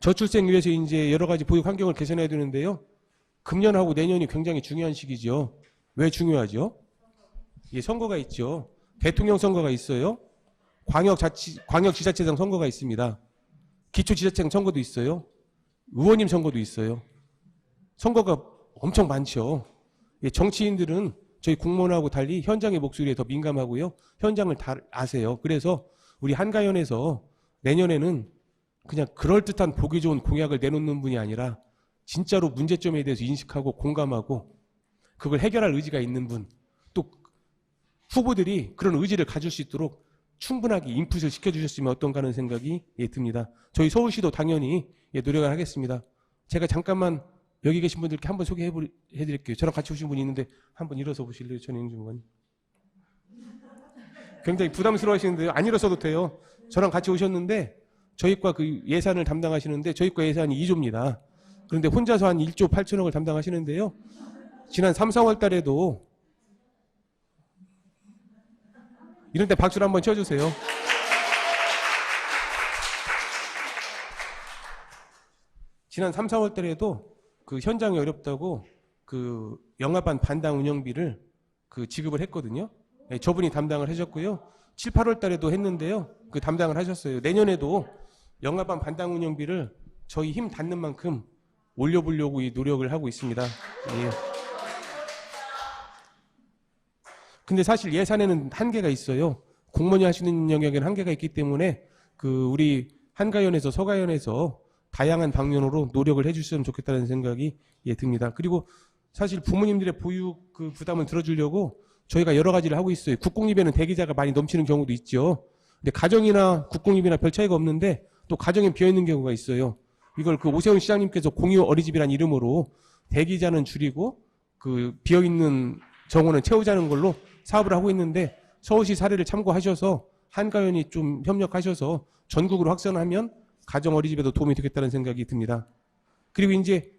저출생 위해서 이제 여러 가지 보육 환경을 개선해야 되는데요. 금년하고 내년이 굉장히 중요한 시기죠. 왜 중요하죠? 선거가 있죠. 대통령 선거가 있어요. 광역지자체장 선거가 있습니다. 기초지자체장 선거도 있어요. 의원님 선거도 있어요. 선거가 엄청 많죠. 정치인들은 저희 공무원하고 달리 현장의 목소리에 더 민감하고요. 현장을 다 아세요. 그래서 우리 한가연에서 내년에는 그냥 그럴듯한 보기 좋은 공약을 내놓는 분이 아니라 진짜로 문제점에 대해서 인식하고 공감하고 그걸 해결할 의지가 있는 분, 또 후보들이 그런 의지를 가질 수 있도록 충분하게 인풋을 시켜주셨으면 어떤가 하는 생각이 듭니다. 저희 서울시도 당연히 노력을 하겠습니다. 제가 잠깐만 여기 계신 분들께 한번 소개해드릴게요. 저랑 같이 오신 분이 있는데 한번 일어서 보실래요, 전혜영 주무관님? 굉장히 부담스러워하시는데요. 안 일어서도 돼요. 저랑 같이 오셨는데 저희과 그 예산을 담당하시는데 저희과 예산이 2조입니다. 그런데 혼자서 한 1조 8천억을 담당하시는데요. 지난 3, 4월 달에도 이런 때 박수를 한번 쳐주세요. 지난 3, 4월 달에도 그 현장이 어렵다고 그 영화반 반당 운영비를 그 지급을 했거든요. 네, 저분이 담당을 하셨고요. 7, 8월 달에도 했는데요. 그 담당을 하셨어요. 내년에도 영화반 반당 운영비를 저희 힘 닿는 만큼 올려보려고 이 노력을 하고 있습니다. 예. 근데 사실 예산에는 한계가 있어요. 공무원이 하시는 영역에는 한계가 있기 때문에 그 우리 한가연에서 서가연에서 다양한 방면으로 노력을 해주셨으면 좋겠다는 생각이 듭니다. 그리고 사실 부모님들의 보육 그 부담을 들어주려고 저희가 여러 가지를 하고 있어요. 국공립에는 대기자가 많이 넘치는 경우도 있죠. 근데 가정이나 국공립이나 별 차이가 없는데 또 가정에 비어있는 경우가 있어요. 이걸 그 오세훈 시장님께서 공유 어린이집이라는 이름으로 대기자는 줄이고 그 비어있는 정원은 채우자는 걸로 사업을 하고 있는데 서울시 사례를 참고하셔서 한가연이 좀 협력하셔서 전국으로 확산하면 가정 어린이집에도 도움이 되겠다는 생각이 듭니다. 그리고 이제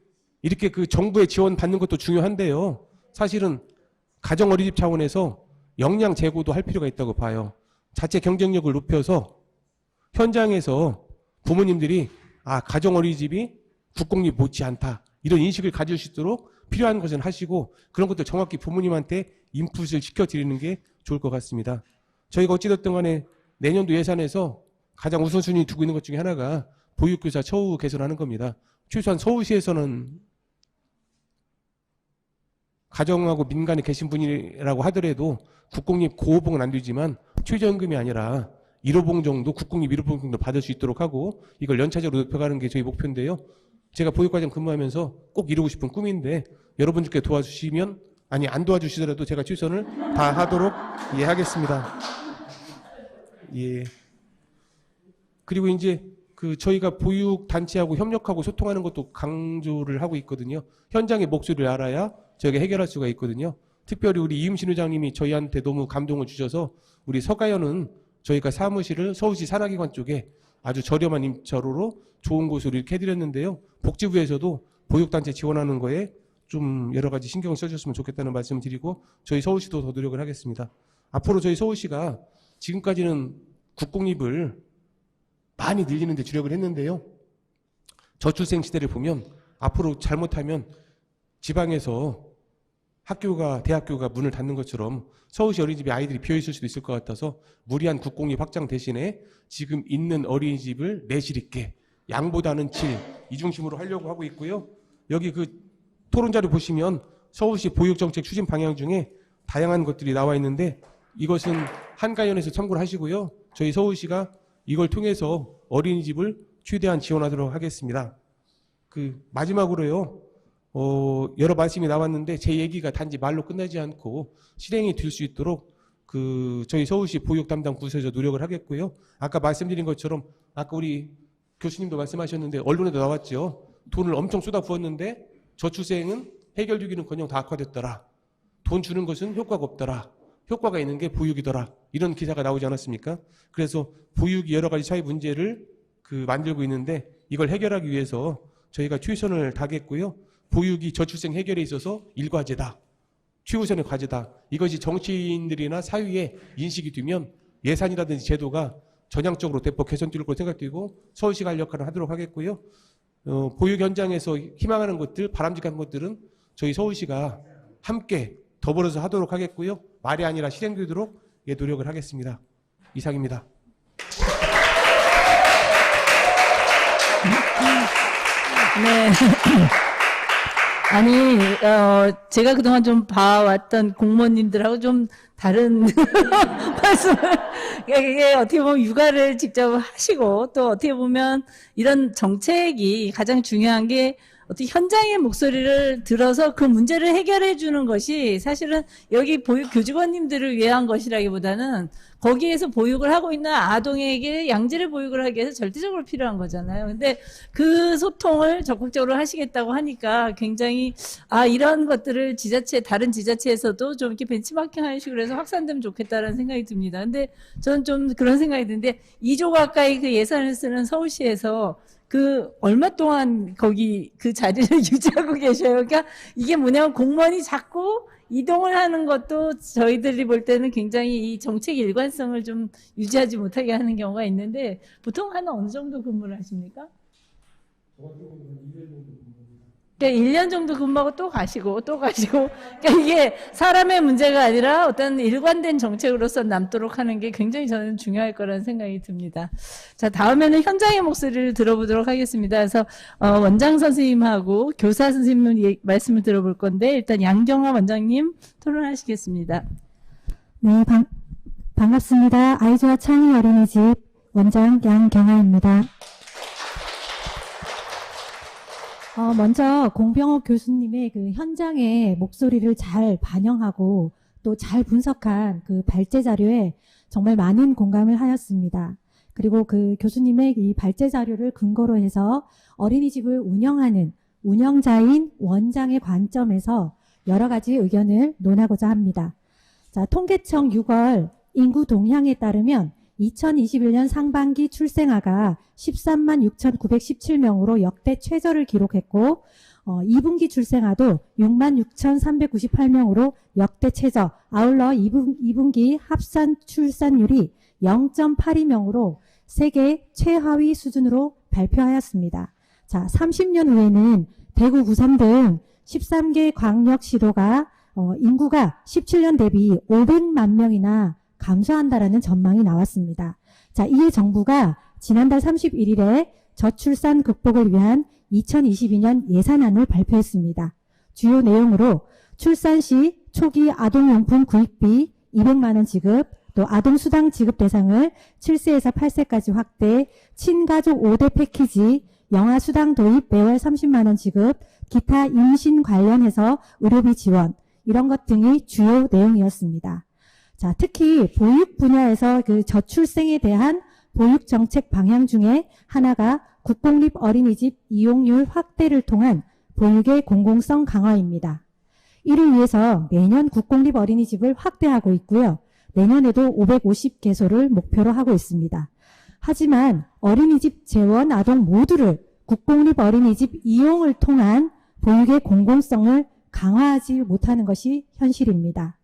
이렇게 그 정부의 지원 받는 것도 중요한데요. 사실은 가정 어린이집 차원에서 역량 제고도 할 필요가 있다고 봐요. 자체 경쟁력을 높여서 현장에서 부모님들이 가정 어린이집이 국공립 못지않다 이런 인식을 가질 수 있도록 필요한 것은 하시고 그런 것들 정확히 부모님한테 인풋을 시켜드리는 게 좋을 것 같습니다. 저희가 어찌됐든 간에 내년도 예산에서 가장 우선순위 두고 있는 것 중에 하나가 보육교사 처우 개선하는 겁니다. 최소한 서울시에서는 가정하고 민간에 계신 분이라고 하더라도 국공립 고호봉은 안 되지만 최저임금이 아니라 1호봉 정도 국공립 1호봉 정도 받을 수 있도록 하고 이걸 연차적으로 높여가는 게 저희 목표인데요. 제가 보육과정 근무하면서 꼭 이루고 싶은 꿈인데 여러분들께 도와주시면 안 도와주시더라도 제가 최선을 다하도록 하겠습니다. 예. 그리고 이제 그 저희가 보육 단체하고 협력하고 소통하는 것도 강조를 하고 있거든요. 현장의 목소리를 알아야 저희가 해결할 수가 있거든요. 특별히 우리 이음신 회장님이 저희한테 너무 감동을 주셔서 우리 서가연은 저희가 사무실을 서울시 산하기관 쪽에 아주 저렴한 임차료로 좋은 곳으로 이렇게 해드렸는데요. 복지부에서도 보육단체 지원하는 거에 좀 여러 가지 신경을 써주셨으면 좋겠다는 말씀을 드리고 저희 서울시도 더 노력을 하겠습니다. 앞으로 저희 서울시가 지금까지는 국공립을 많이 늘리는 데 주력을 했는데요. 저출생 시대를 보면 앞으로 잘못하면 지방에서 대학교가 문을 닫는 것처럼 서울시 어린이집에 아이들이 비어있을 수도 있을 것 같아서 무리한 국공립 확장 대신에 지금 있는 어린이집을 내실 있게 양보다는 질, 이 중심으로 하려고 하고 있고요. 여기 그 토론자료 보시면 서울시 보육정책 추진 방향 중에 다양한 것들이 나와 있는데 이것은 한가연에서 참고를 하시고요. 저희 서울시가 이걸 통해서 어린이집을 최대한 지원하도록 하겠습니다. 그 마지막으로요. 여러 말씀이 나왔는데 제 얘기가 단지 말로 끝나지 않고 실행이 될 수 있도록 그 저희 서울시 보육 담당 부서에서 노력을 하겠고요. 아까 말씀드린 것처럼 아까 우리 교수님도 말씀하셨는데 언론에도 나왔죠. 돈을 엄청 쏟아부었는데 저출생은 해결되기는커녕 다 악화됐더라. 돈 주는 것은 효과가 없더라. 효과가 있는 게 보육이더라. 이런 기사가 나오지 않았습니까? 그래서 보육이 여러 가지 사회 문제를 만들고 있는데 이걸 해결하기 위해서 저희가 최선을 다하겠고요. 보육이 저출생 해결에 있어서 일과제다. 최우선의 과제다. 이것이 정치인들이나 사회에 인식이 되면 예산이라든지 제도가 전향적으로 대폭 개선될 것으로 생각되고 서울시가 할 역할을 하도록 하겠고요. 보육 현장에서 희망하는 것들, 바람직한 것들은 저희 서울시가 함께 더불어서 하도록 하겠고요. 말이 아니라 실행되도록 노력을 하겠습니다. 이상입니다.
네. 아니, 제가 그동안 좀 봐왔던 공무원님들하고 좀 다른 말씀을, 이게 어떻게 보면 육아를 직접 하시고, 또 어떻게 보면 이런 정책이 가장 중요한 게 어떻게 현장의 목소리를 들어서 그 문제를 해결해 주는 것이 사실은 여기 보육 교직원님들을 위한 것이라기보다는 거기에서 보육을 하고 있는 아동에게 양질의 보육을 하기 위해서 절대적으로 필요한 거잖아요. 근데 그 소통을 적극적으로 하시겠다고 하니까 굉장히 이런 것들을 다른 지자체에서도 좀 이렇게 벤치마킹 하는 식으로 해서 확산되면 좋겠다라는 생각이 듭니다. 근데 저는 좀 그런 생각이 드는데 2조 가까이 그 예산을 쓰는 서울시에서 얼마 동안 거기 그 자리를 유지하고 계셔요. 그러니까 이게 뭐냐면 공무원이 자꾸 이동을 하는 것도 저희들이 볼 때는 굉장히 이 정책 일관성을 좀 유지하지 못하게 하는 경우가 있는데 보통 한 어느 정도 근무를 하십니까? 그러니까 1년 정도 근무하고 또 가시고 그러니까 이게 사람의 문제가 아니라 어떤 일관된 정책으로서 남도록 하는 게 굉장히 저는 중요할 거라는 생각이 듭니다. 자, 다음에는 현장의 목소리를 들어보도록 하겠습니다. 그래서 원장 선생님하고 교사 선생님 말씀을 들어볼 건데 일단 양경화 원장님 토론하시겠습니다.
네, 반갑습니다. 아이조아 창의 어린이집 원장 양경아입니다. 먼저 공병호 교수님의 그 현장의 목소리를 잘 반영하고 또 잘 분석한 그 발제 자료에 정말 많은 공감을 하였습니다. 그리고 그 교수님의 이 발제 자료를 근거로 해서 어린이집을 운영하는 운영자인 원장의 관점에서 여러 가지 의견을 논하고자 합니다. 자, 통계청 6월 인구 동향에 따르면 2021년 상반기 출생아가 13만 6,917명으로 역대 최저를 기록했고 2분기 출생아도 6만 6,398명으로 역대 최저, 아울러 2분기 합산 출산율이 0.82명으로 세계 최하위 수준으로 발표하였습니다. 자, 30년 후에는 대구, 부산 등 13개 광역시도가 인구가 17년 대비 500만 명이나 감소한다라는 전망이 나왔습니다. 자, 이에 정부가 지난달 31일에 저출산 극복을 위한 2022년 예산안을 발표했습니다. 주요 내용으로 출산 시 초기 아동용품 구입비 200만 원 지급, 또 아동수당 지급 대상을 7세에서 8세까지 확대, 친가족 5대 패키지, 영아수당 도입 매월 30만 원 지급, 기타 임신 관련해서 의료비 지원, 이런 것 등이 주요 내용이었습니다. 자, 특히 보육 분야에서 그 저출생에 대한 보육 정책 방향 중에 하나가 국공립 어린이집 이용률 확대를 통한 보육의 공공성 강화입니다. 이를 위해서 매년 국공립 어린이집을 확대하고 있고요. 내년에도 550개소를 목표로 하고 있습니다. 하지만 어린이집 재원 아동 모두를 국공립 어린이집 이용을 통한 보육의 공공성을 강화하지 못하는 것이 현실입니다.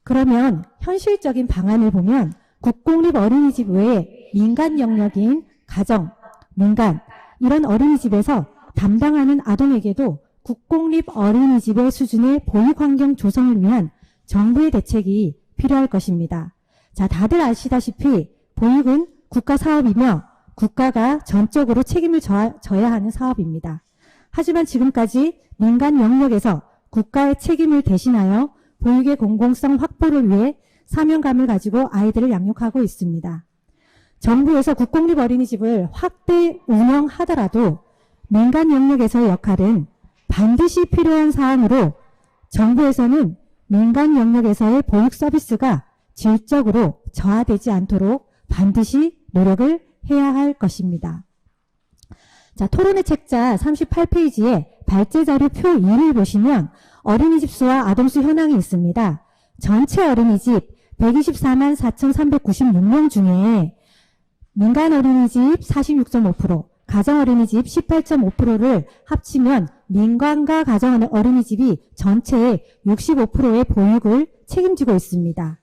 그러면 현실적인 방안을 보면 국공립 어린이집 외에 민간 영역인 가정, 민간 이런 어린이집에서 담당하는 아동에게도 국공립 어린이집의 수준의 보육 환경 조성을 위한 정부의 대책이 필요할 것입니다. 자, 다들 아시다시피 보육은 국가 사업이며 국가가 전적으로 책임을 져야 하는 사업입니다. 하지만 지금까지 민간 영역에서 국가의 책임을 대신하여 보육의 공공성 확보를 위해 사명감을 가지고 아이들을 양육하고 있습니다. 정부에서 국공립 어린이집을 확대 운영하더라도 민간 영역에서의 역할은 반드시 필요한 사항으로 정부에서는 민간 영역에서의 보육 서비스가 질적으로 저하되지 않도록 반드시 노력을 해야 할 것입니다. 자, 토론회 책자 38페이지에 발제자료 표 2를 보시면 어린이집 수와 아동수 현황이 있습니다. 전체 어린이집 124만 4,396명 중에 민간 어린이집 46.5%, 가정 어린이집 18.5%를 합치면 민간과 가정 어린이집이 전체의 65%의 보육을 책임지고 있습니다.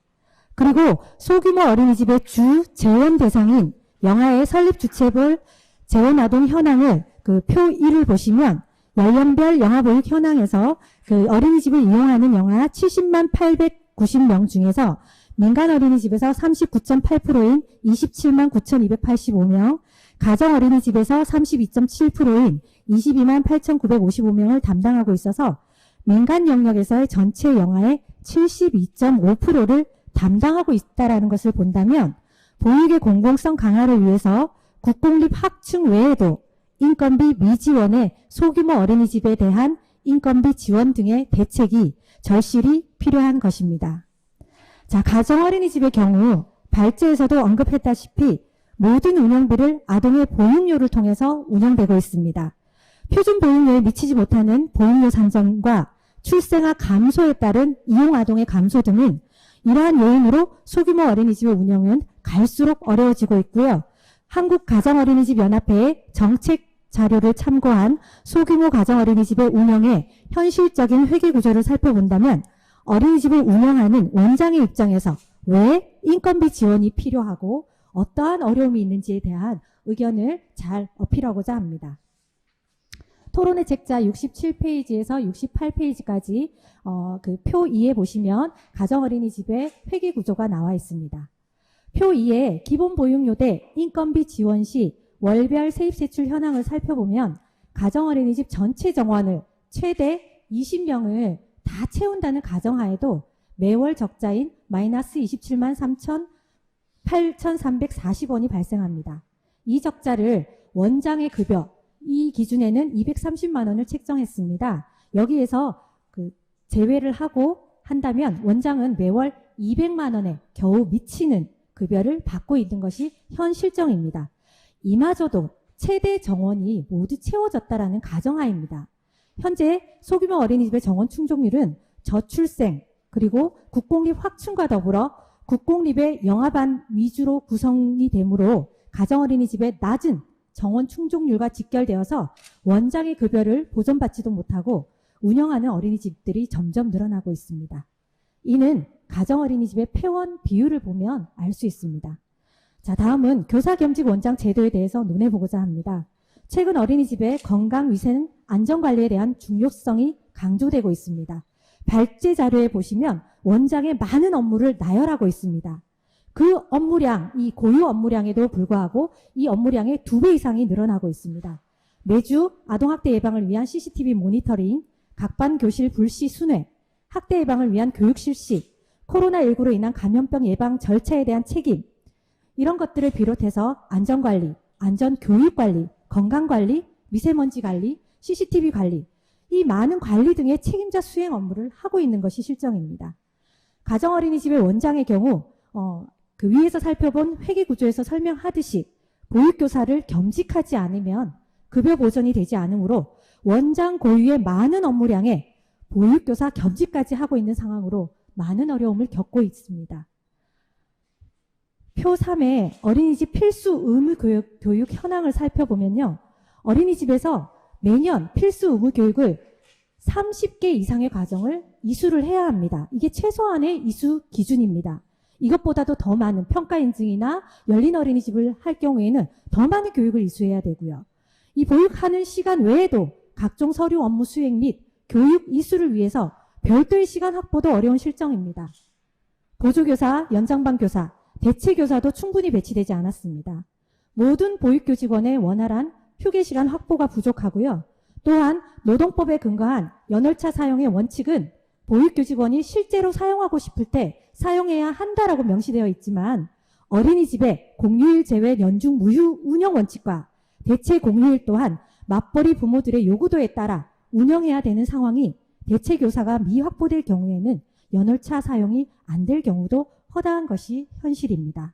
그리고 소규모 어린이집의 주 재원 대상인 영아의 설립 주체별 재원 아동 현황을 그 표 1을 보시면 연령별 영아 보육 현황에서 그 어린이집을 이용하는 영아 70만 890명 중에서 민간 어린이집에서 39.8%인 27만 9,285명, 가정 어린이집에서 32.7%인 22만 8,955명을 담당하고 있어서 민간 영역에서의 전체 영아의 72.5%를 담당하고 있다라는 것을 본다면 보육의 공공성 강화를 위해서 국공립 확충 외에도 인건비 미지원의 소규모 어린이집에 대한 인건비 지원 등의 대책이 절실히 필요한 것입니다. 자, 가정 어린이집의 경우 발제에서도 언급했다시피 모든 운영비를 아동의 보육료를 통해서 운영되고 있습니다. 표준 보육료에 미치지 못하는 보육료 산정과 출생아 감소에 따른 이용 아동의 감소 등은 이러한 요인으로 소규모 어린이집의 운영은 갈수록 어려워지고 있고요. 한국가정어린이집연합회의 정책 자료를 참고한 소규모 가정어린이집의 운영의 현실적인 회계구조를 살펴본다면 어린이집을 운영하는 원장의 입장에서 왜 인건비 지원이 필요하고 어떠한 어려움이 있는지에 대한 의견을 잘 어필하고자 합니다. 토론의 책자 67페이지에서 68페이지까지 그 표 2에 보시면 가정어린이집의 회계구조가 나와 있습니다. 표 2에 기본보육료 대 인건비 지원 시 월별 세입세출 현황을 살펴보면 가정어린이집 전체 정원을 최대 20명을 다 채운다는 가정하에도 매월 적자인 마이너스 27만 8,340원이 발생합니다. 이 적자를 원장의 급여, 이 기준에는 230만 원을 책정했습니다. 여기에서 그 제외를 하고 한다면 원장은 매월 200만 원에 겨우 미치는 급여를 받고 있는 것이 현 실정입니다. 이마저도 최대 정원이 모두 채워졌다라는 가정하입니다. 현재 소규모 어린이집의 정원 충족률은 저출생 그리고 국공립 확충과 더불어 국공립의 영아반 위주로 구성이 되므로 가정어린이집의 낮은 정원 충족률과 직결되어서 원장의 급여를 보전받지도 못하고 운영하는 어린이집들이 점점 늘어나고 있습니다. 이는 가정어린이집의 폐원 비율을 보면 알 수 있습니다. 자, 다음은 교사겸직 원장 제도에 대해서 논해보고자 합니다. 최근 어린이집의 건강, 위생, 안전관리에 대한 중요성이 강조되고 있습니다. 발제 자료에 보시면 원장의 많은 업무를 나열하고 있습니다. 그 업무량, 이 고유 업무량에도 불구하고 이 업무량의 2배 이상이 늘어나고 있습니다. 매주 아동학대 예방을 위한 CCTV 모니터링, 각반 교실 불시 순회, 학대 예방을 위한 교육 실시, 코로나19로 인한 감염병 예방 절차에 대한 책임, 이런 것들을 비롯해서 안전관리, 안전교육관리, 건강관리, 미세먼지 관리, CCTV 관리, 이 많은 관리 등의 책임자 수행 업무를 하고 있는 것이 실정입니다. 가정어린이집의 원장의 경우 그 위에서 살펴본 회계구조에서 설명하듯이 보육교사를 겸직하지 않으면 급여 보전이 되지 않으므로 원장 고유의 많은 업무량에 보육교사 겸직까지 하고 있는 상황으로 많은 어려움을 겪고 있습니다. 표 3에 어린이집 필수 의무 교육 현황을 살펴보면요. 어린이집에서 매년 필수 의무 교육을 30개 이상의 과정을 이수를 해야 합니다. 이게 최소한의 이수 기준입니다. 이것보다도 더 많은 평가 인증이나 열린 어린이집을 할 경우에는 더 많은 교육을 이수해야 되고요. 이 보육하는 시간 외에도 각종 서류 업무 수행 및 교육 이수를 위해서 별도의 시간 확보도 어려운 실정입니다. 보조교사, 연장반 교사, 대체교사도 충분히 배치되지 않았습니다. 모든 보육교직원의 원활한 휴게시간 확보가 부족하고요. 또한 노동법에 근거한 연월차 사용의 원칙은 보육교직원이 실제로 사용하고 싶을 때 사용해야 한다라고 명시되어 있지만 어린이집의 공휴일 제외 연중 무휴 운영 원칙과 대체 공휴일 또한 맞벌이 부모들의 요구도에 따라 운영해야 되는 상황이 대체교사가 미확보될 경우에는 연월차 사용이 안 될 경우도 허다한 것이 현실입니다.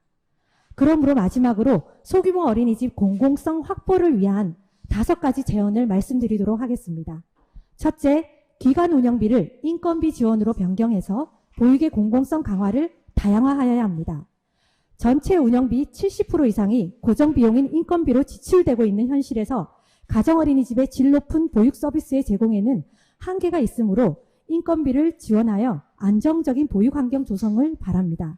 그러므로 마지막으로 소규모 어린이집 공공성 확보를 위한 5가지 제언을 말씀드리도록 하겠습니다. 첫째, 기관 운영비를 인건비 지원으로 변경해서 보육의 공공성 강화를 다양화하여야 합니다. 전체 운영비 70% 이상이 고정비용인 인건비로 지출되고 있는 현실에서 가정어린이집의 질 높은 보육 서비스의 제공에는 한계가 있으므로 인건비를 지원하여 안정적인 보육 환경 조성을 바랍니다.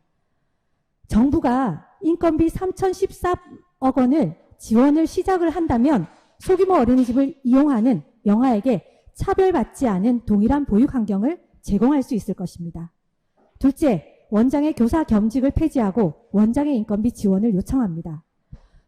정부가 인건비 3,014억 원을 지원을 시작을 한다면 소규모 어린이집을 이용하는 영아에게 차별받지 않은 동일한 보육 환경을 제공할 수 있을 것입니다. 둘째, 원장의 교사 겸직을 폐지하고 원장의 인건비 지원을 요청합니다.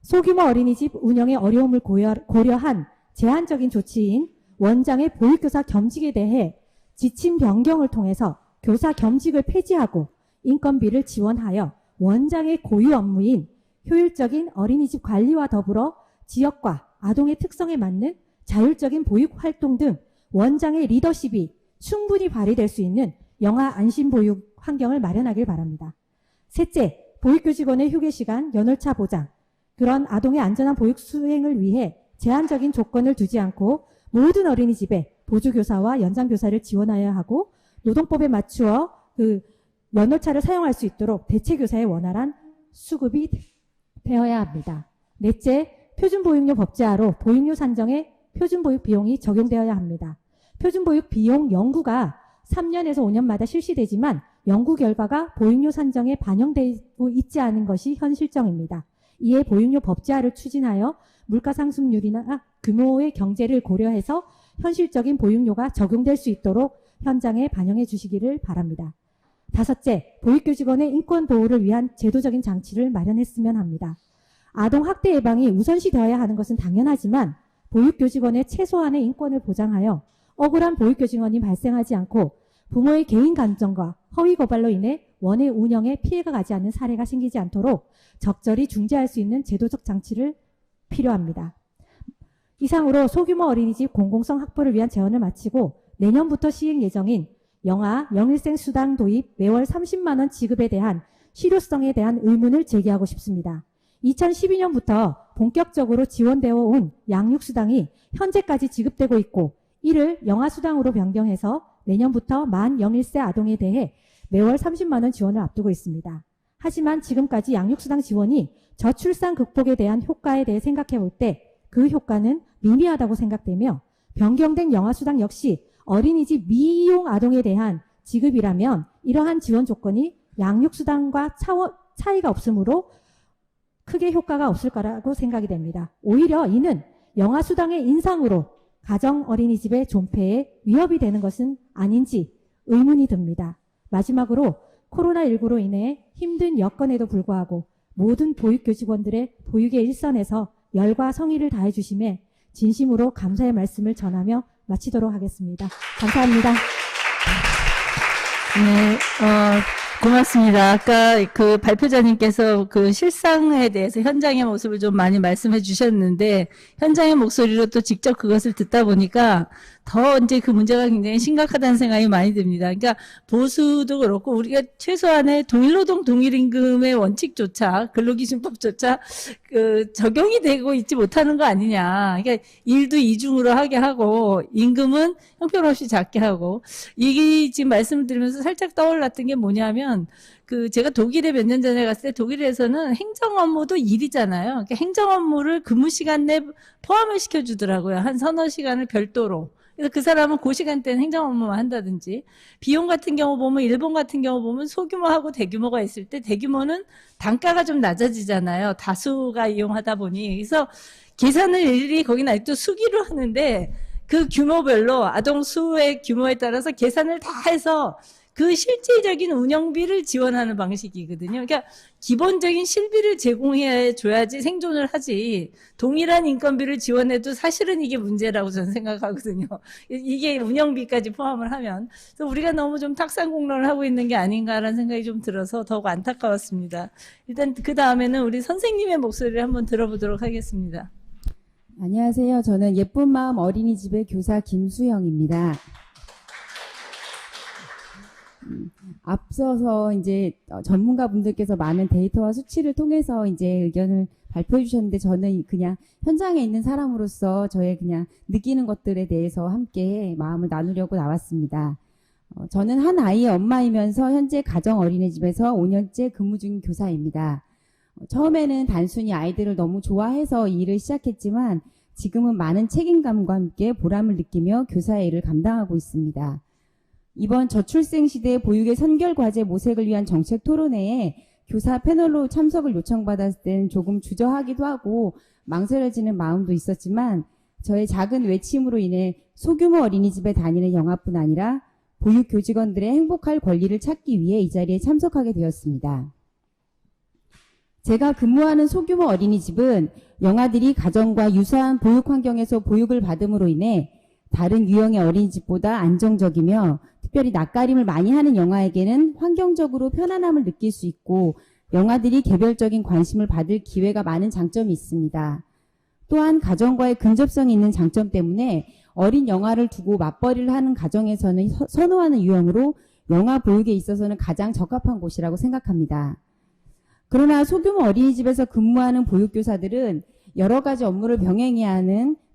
소규모 어린이집 운영의 어려움을 고려한 제한적인 조치인 원장의 보육교사 겸직에 대해 지침 변경을 통해서 교사 겸직을 폐지하고 인건비를 지원하여 원장의 고유 업무인 효율적인 어린이집 관리와 더불어 지역과 아동의 특성에 맞는 자율적인 보육 활동 등 원장의 리더십이 충분히 발휘될 수 있는 영아 안심 보육 환경을 마련하길 바랍니다. 셋째, 보육교직원의 휴게시간, 연월차 보장. 그런 아동의 안전한 보육 수행을 위해 제한적인 조건을 두지 않고 모든 어린이집에 보조교사와 연장교사를 지원하여야 하고 노동법에 맞추어 그 연월차를 사용할 수 있도록 대체교사의 원활한 수급이 되어야 합니다. 넷째, 표준보육료 법제화로 보육료 산정에 표준보육 비용이 적용되어야 합니다. 표준보육 비용 연구가 3년에서 5년마다 실시되지만 연구 결과가 보육료 산정에 반영되고 있지 않은 것이 현 실정입니다. 이에 보육료 법제화를 추진하여 물가상승률이나 규모의 경제를 고려해서 현실적인 보육료가 적용될 수 있도록 현장에 반영해 주시기를 바랍니다. 다섯째, 보육교직원의 인권 보호를 위한 제도적인 장치를 마련했으면 합니다. 아동 학대 예방이 우선시 되어야 하는 것은 당연하지만 보육교직원의 최소한의 인권을 보장하여 억울한 보육교직원이 발생하지 않고 부모의 개인 감정과 허위 고발로 인해 원의 운영에 피해가 가지 않는 사례가 생기지 않도록 적절히 중재할 수 있는 제도적 장치를 필요합니다. 이상으로 소규모 어린이집 공공성 확보를 위한 제언을 마치고 내년부터 시행 예정인 영아 영일생 수당 도입 매월 30만 원 지급에 대한 실효성에 대한 의문을 제기하고 싶습니다. 2012년부터 본격적으로 지원되어 온 양육수당이 현재까지 지급되고 있고 이를 영아수당으로 변경해서 내년부터 만 0일세 아동에 대해 매월 30만 원 지원을 앞두고 있습니다. 하지만 지금까지 양육수당 지원이 저출산 극복에 대한 효과에 대해 생각해 볼 때 그 효과는 미미하다고 생각되며 변경된 영아수당 역시 어린이집 미이용 아동에 대한 지급이라면 이러한 지원 조건이 양육수당과 차이가 없으므로 크게 효과가 없을 거라고 생각이 됩니다. 오히려 이는 영아수당의 인상으로 가정 어린이집의 존폐에 위협이 되는 것은 아닌지 의문이 듭니다. 마지막으로 코로나19로 인해 힘든 여건에도 불구하고 모든 보육교직원들의 보육의 일선에서 열과 성의를 다해 주심에 진심으로 감사의 말씀을 전하며 마치도록 하겠습니다. 감사합니다.
네, 고맙습니다. 아까 그 발표자님께서 그 실상에 대해서 현장의 모습을 좀 많이 말씀해 주셨는데, 현장의 목소리로 또 직접 그것을 듣다 보니까 더 이제 그 문제가 굉장히 심각하다는 생각이 많이 듭니다. 그러니까 보수도 그렇고 우리가 최소한의 동일노동 동일임금의 원칙조차 근로기준법조차 그 적용이 되고 있지 못하는 거 아니냐. 그러니까 일도 이중으로 하게 하고 임금은 형편없이 작게 하고, 이게 지금 말씀을 드리면서 살짝 떠올랐던 게 뭐냐면 그 제가 독일에 몇 년 전에 갔을 때 독일에서는 행정 업무도 일이잖아요. 그러니까 행정 업무를 근무 시간 내 포함을 시켜주더라고요. 한 서너 시간을 별도로. 그래서 그 사람은 그 시간대는 행정 업무만 한다든지, 비용 같은 경우 보면 일본 같은 경우 보면 소규모하고 대규모가 있을 때 대규모는 단가가 좀 낮아지잖아요. 다수가 이용하다 보니. 그래서 계산을 일일이 거기는 아직도 수기로 하는데 그 규모별로 아동 수의 규모에 따라서 계산을 다 해서 그 실질적인 운영비를 지원하는 방식이거든요. 그러니까 기본적인 실비를 제공해 줘야지 생존을 하지, 동일한 인건비를 지원해도 사실은 이게 문제라고 저는 생각하거든요. 이게 운영비까지 포함을 하면. 그래서 우리가 너무 좀 탁상공론을 하고 있는 게 아닌가라는 생각이 좀 들어서 더욱 안타까웠습니다. 일단 그 다음에는 우리 선생님의 목소리를 한번 들어보도록 하겠습니다.
안녕하세요. 저는 예쁜 마음 어린이집의 교사 김수영입니다. 앞서서 이제 전문가분들께서 많은 데이터와 수치를 통해서 이제 의견을 발표해 주셨는데, 저는 그냥 현장에 있는 사람으로서 저의 그냥 느끼는 것들에 대해서 함께 마음을 나누려고 나왔습니다. 저는 한 아이의 엄마이면서 현재 가정 어린이집에서 5년째 근무 중인 교사입니다. 처음에는 단순히 아이들을 너무 좋아해서 이 일을 시작했지만 지금은 많은 책임감과 함께 보람을 느끼며 교사의 일을 감당하고 있습니다. 이번 저출생 시대 보육의 선결과제 모색을 위한 정책 토론회에 교사 패널로 참석을 요청받았을 때는 조금 주저하기도 하고 망설여지는 마음도 있었지만 저의 작은 외침으로 인해 소규모 어린이집에 다니는 영아뿐 아니라 보육 교직원들의 행복할 권리를 찾기 위해 이 자리에 참석하게 되었습니다. 제가 근무하는 소규모 어린이집은 영아들이 가정과 유사한 보육 환경에서 보육을 받음으로 인해 다른 유형의 어린이집보다 안정적이며 특별히 낯가림을 많이 하는 영아에게는 환경적으로 편안함을 느낄 수 있고 영아들이 개별적인 관심을 받을 기회가 많은 장점이 있습니다. 또한 가정과의 근접성이 있는 장점 때문에 어린 영아를 두고 맞벌이를 하는 가정에서는 선호하는 유형으로 영아 보육에 있어서는 가장 적합한 곳이라고 생각합니다. 그러나 소규모 어린이집에서 근무하는 보육교사들은 여러 가지 업무를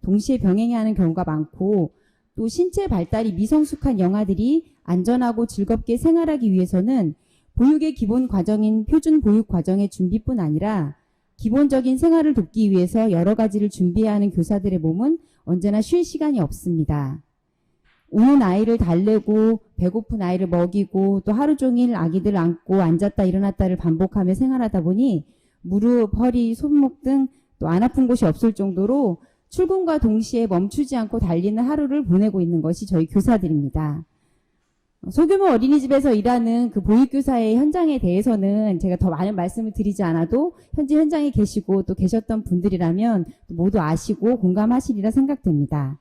동시에 병행해야 하는 경우가 많고 또 신체 발달이 미성숙한 영아들이 안전하고 즐겁게 생활하기 위해서는 보육의 기본 과정인 표준 보육 과정의 준비뿐 아니라 기본적인 생활을 돕기 위해서 여러 가지를 준비해야 하는 교사들의 몸은 언제나 쉴 시간이 없습니다. 우는 아이를 달래고 배고픈 아이를 먹이고 또 하루 종일 아기들 안고 앉았다 일어났다를 반복하며 생활하다 보니 무릎, 허리, 손목 등 또 안 아픈 곳이 없을 정도로 출근과 동시에 멈추지 않고 달리는 하루를 보내고 있는 것이 저희 교사들입니다. 소규모 어린이집에서 일하는 그 보육교사의 현장에 대해서는 제가 더 많은 말씀을 드리지 않아도 현재 현장에 계시고 또 계셨던 분들이라면 모두 아시고 공감하시리라 생각됩니다.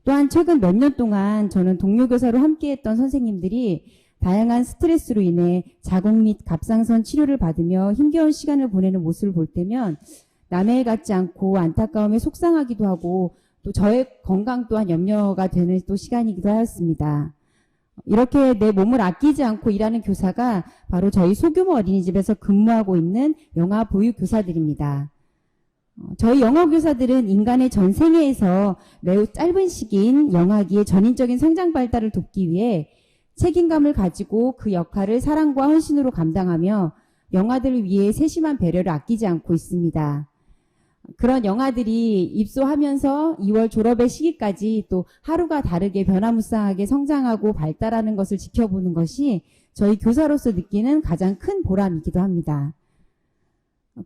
또한 최근 몇 년 동안 저는 동료 교사로 함께했던 선생님들이 다양한 스트레스로 인해 자궁 및 갑상선 치료를 받으며 힘겨운 시간을 보내는 모습을 볼 때면 남의 일 같지 않고 안타까움에 속상하기도 하고 또 저의 건강 또한 염려가 되는 또 시간이기도 하였습니다. 이렇게 내 몸을 아끼지 않고 일하는 교사가 바로 저희 소규모 어린이집에서 근무하고 있는 영아 보육 교사들입니다. 저희 영아 교사들은 인간의 전 생애에서 매우 짧은 시기인 영아기의 전인적인 성장 발달을 돕기 위해 책임감을 가지고 그 역할을 사랑과 헌신으로 감당하며 영아들을 위해 세심한 배려를 아끼지 않고 있습니다. 그런 영아들이 입소하면서 2월 졸업의 시기까지 또 하루가 다르게 변화무쌍하게 성장하고 발달하는 것을 지켜보는 것이 저희 교사로서 느끼는 가장 큰 보람이기도 합니다.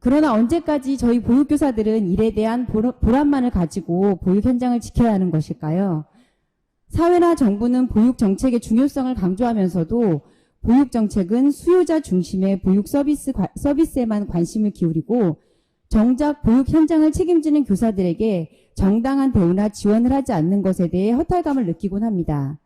그러나 언제까지 저희 보육교사들은 일에 대한 보람만을 가지고 보육 현장을 지켜야 하는 것일까요? 사회나 정부는 보육 정책의 중요성을 강조하면서도 보육 정책은 수요자 중심의 보육 서비스에만 관심을 기울이고 정작 보육 현장을 책임지는 교사들에게 정당한 대우나 지원을 하지 않는 것에 대해 허탈감을 느끼곤 합니다.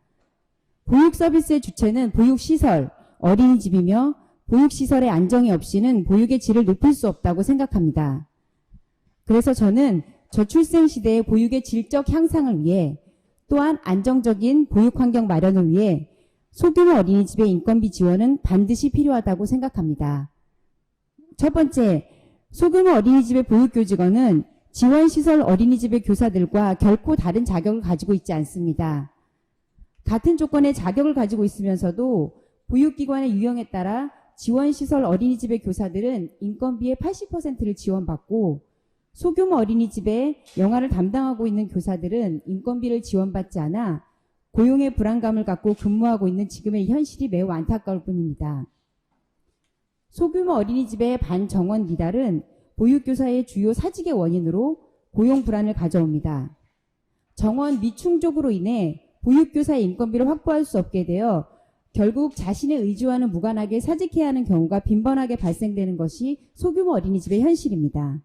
보육 서비스의 주체는 보육시설, 어린이집이며 보육시설의 안정이 없이는 보육의 질을 높일 수 없다고 생각합니다. 그래서 저는 저출생 시대의 보육의 질적 향상을 위해 또한 안정적인 보육 환경 마련을 위해 소규모 어린이집의 인건비 지원은 반드시 필요하다고 생각합니다. 첫 번째, 소규모 어린이집의 보육교직원은 지원시설 어린이집의 교사들과 결코 다른 자격을 가지고 있지 않습니다. 같은 조건의 자격을 가지고 있으면서도 보육기관의 유형에 따라 지원시설 어린이집의 교사들은 인건비의 80%를 지원받고 소규모 어린이집에 영아를 담당하고 있는 교사들은 인건비를 지원받지 않아 고용의 불안감을 갖고 근무하고 있는 지금의 현실이 매우 안타까울 뿐입니다. 소규모 어린이집의 반정원 미달은 보육교사의 주요 사직의 원인으로 고용 불안을 가져옵니다. 정원 미충족으로 인해 보육교사의 인건비를 확보할 수 없게 되어 결국 자신의 의지와는 무관하게 사직해야 하는 경우가 빈번하게 발생되는 것이 소규모 어린이집의 현실입니다.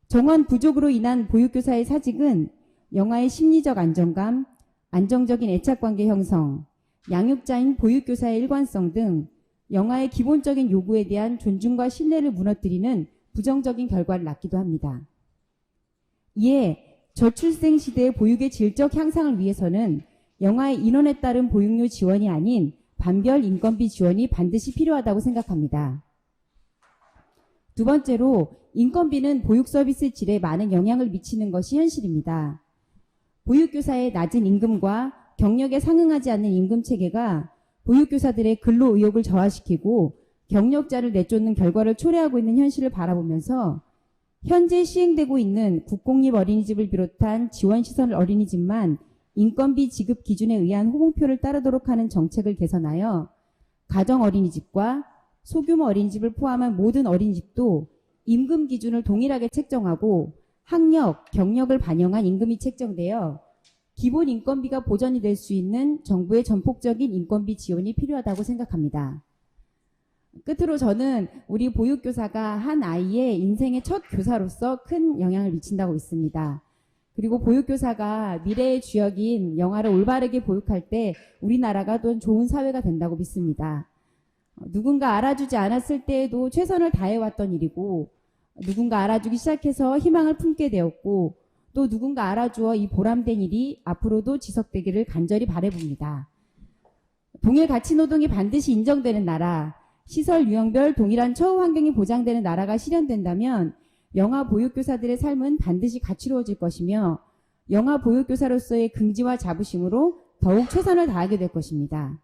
정원 부족으로 인한 보육교사의 사직은 영아의 심리적 안정감, 안정적인 애착관계 형성, 양육자인 보육교사의 일관성 등 영아의 기본적인 요구에 대한 존중과 신뢰를 무너뜨리는 부정적인 결과를 낳기도 합니다. 이에 저출생 시대의 보육의 질적 향상을 위해서는 영아의 인원에 따른 보육료 지원이 아닌 반별 인건비 지원이 반드시 필요하다고 생각합니다. 두 번째로 인건비는 보육 서비스 질에 많은 영향을 미치는 것이 현실입니다. 보육교사의 낮은 임금과 경력에 상응하지 않는 임금 체계가 보육교사들의 근로 의욕을 저하시키고 경력자를 내쫓는 결과를 초래하고 있는 현실을 바라보면서 현재 시행되고 있는 국공립 어린이집을 비롯한 지원시설 어린이집만 인건비 지급 기준에 의한 호봉표를 따르도록 하는 정책을 개선하여 가정 어린이집과 소규모 어린이집을 포함한 모든 어린이집도 임금 기준을 동일하게 책정하고 학력, 경력을 반영한 임금이 책정되어 기본 인건비가 보전이 될 수 있는 정부의 전폭적인 인건비 지원이 필요하다고 생각합니다. 끝으로 저는 우리 보육교사가 한 아이의 인생의 첫 교사로서 큰 영향을 미친다고 믿습니다. 그리고 보육교사가 미래의 주역인 영아를 올바르게 보육할 때 우리나라가 또 좋은 사회가 된다고 믿습니다. 누군가 알아주지 않았을 때에도 최선을 다해왔던 일이고 누군가 알아주기 시작해서 희망을 품게 되었고 또 누군가 알아주어 이 보람된 일이 앞으로도 지속되기를 간절히 바라봅니다. 동일 가치 노동이 반드시 인정되는 나라, 시설 유형별 동일한 처우 환경이 보장되는 나라가 실현된다면 영아 보육교사들의 삶은 반드시 가치로워질 것이며 영아 보육교사로서의 긍지와 자부심으로 더욱 최선을 다하게 될 것입니다.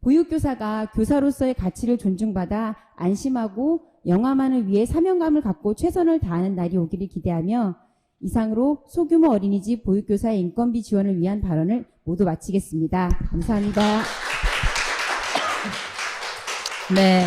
보육교사가 교사로서의 가치를 존중받아 안심하고 영아만을 위해 사명감을 갖고 최선을 다하는 날이 오기를 기대하며 이상으로 소규모 어린이집 보육교사의 인건비 지원을 위한 발언을 모두 마치겠습니다. 감사합니다.
네,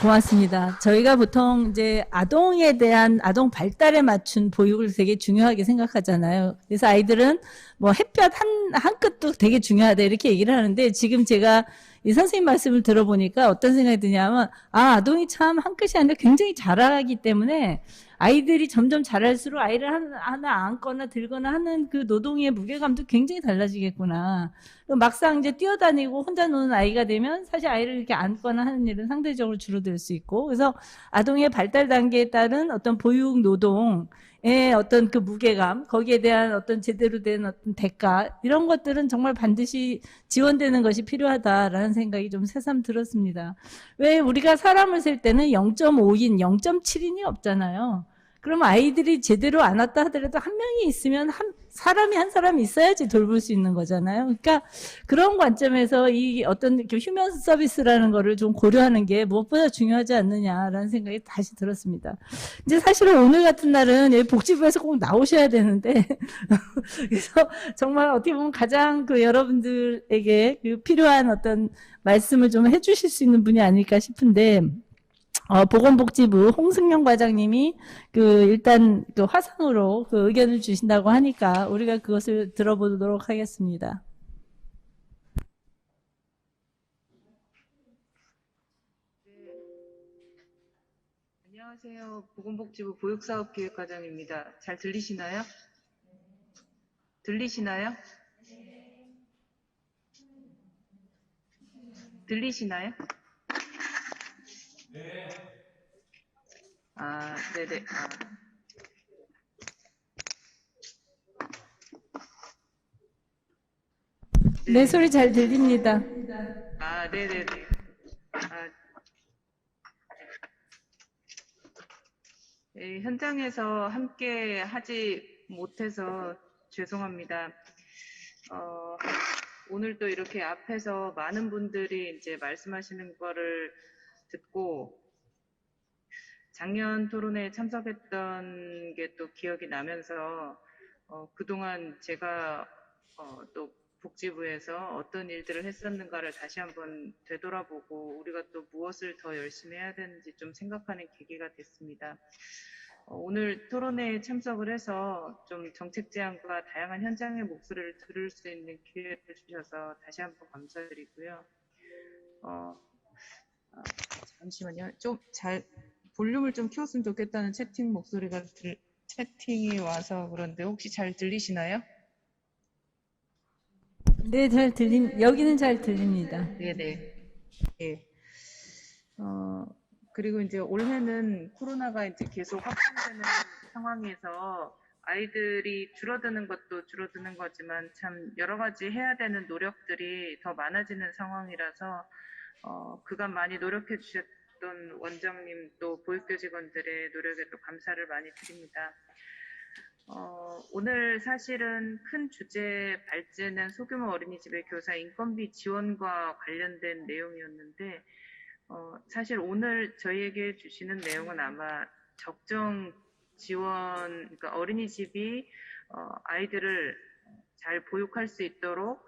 고맙습니다. 저희가 보통 이제 아동에 대한 아동 발달에 맞춘 보육을 되게 중요하게 생각하잖아요. 그래서 아이들은 뭐 햇볕 한 끗도 되게 중요하다 이렇게 얘기를 하는데 지금 제가 이 선생님 말씀을 들어보니까 어떤 생각이 드냐면 아동이 참 한 끗이 아니라 굉장히 자라기 때문에 아이들이 점점 자랄수록 아이를 하나 안거나 들거나 하는 그 노동의 무게감도 굉장히 달라지겠구나. 막상 이제 뛰어다니고 혼자 노는 아이가 되면 사실 아이를 이렇게 안거나 하는 일은 상대적으로 줄어들 수 있고 그래서 아동의 발달 단계에 따른 어떤 보육 노동의 어떤 그 무게감 거기에 대한 어떤 제대로 된 어떤 대가 이런 것들은 정말 반드시 지원되는 것이 필요하다라는 생각이 좀 새삼 들었습니다. 왜 우리가 사람을 셀 때는 0.5인, 0.7인이 없잖아요. 그럼 아이들이 제대로 안 왔다 하더라도 한 명이 있으면 한 사람이 있어야지 돌볼 수 있는 거잖아요. 그러니까 그런 관점에서 이 어떤 휴먼 서비스라는 거를 좀 고려하는 게 무엇보다 중요하지 않느냐라는 생각이 다시 들었습니다. 이제 사실은 오늘 같은 날은 여기 복지부에서 꼭 나오셔야 되는데 그래서 정말 어떻게 보면 가장 그 여러분들에게 그 필요한 어떤 말씀을 좀 해주실 수 있는 분이 아닐까 싶은데 보건복지부 홍승영 과장님이 일단 화상으로 의견을 주신다고 하니까 우리가 그것을 들어보도록 하겠습니다.
안녕하세요. 보건복지부 보육사업기획과장입니다. 잘 들리시나요? 들리시나요? 들리시나요? 네. 네네.
네, 소리 잘 들립니다.
네네네. 현장에서 함께 하지 못해서 죄송합니다. 오늘 또 이렇게 앞에서 많은 분들이 이제 말씀하시는 거를 듣고 작년 토론회에 참석했던 게 또 기억이 나면서 그동안 제가 또 복지부에서 어떤 일들을 했었는가를 다시 한번 되돌아보고 우리가 또 무엇을 더 열심히 해야 되는지 좀 생각하는 계기가 됐습니다. 오늘 토론회에 참석을 해서 좀 정책 제안과 다양한 현장의 목소리를 들을 수 있는 기회를 주셔서 다시 한번 감사드리고요. 잠시만요. 볼륨을 좀 키웠으면 좋겠다는 채팅이 와서 그런데 혹시 잘 들리시나요?
네, 여기는 잘 들립니다.
네네. 예. 그리고 이제 올해는 코로나가 이제 계속 확산되는 상황에서 아이들이 줄어드는 것도 줄어드는 거지만 참 여러 가지 해야 되는 노력들이 더 많아지는 상황이라서 그간 많이 노력해 주셨던 원장님 또 보육교 직원들의 노력에 또 감사를 많이 드립니다. 오늘 사실은 큰 주제 발제는 소규모 어린이집의 교사 인건비 지원과 관련된 내용이었는데, 사실 오늘 저희에게 주시는 내용은 아마 적정 지원, 그러니까 어린이집이 아이들을 잘 보육할 수 있도록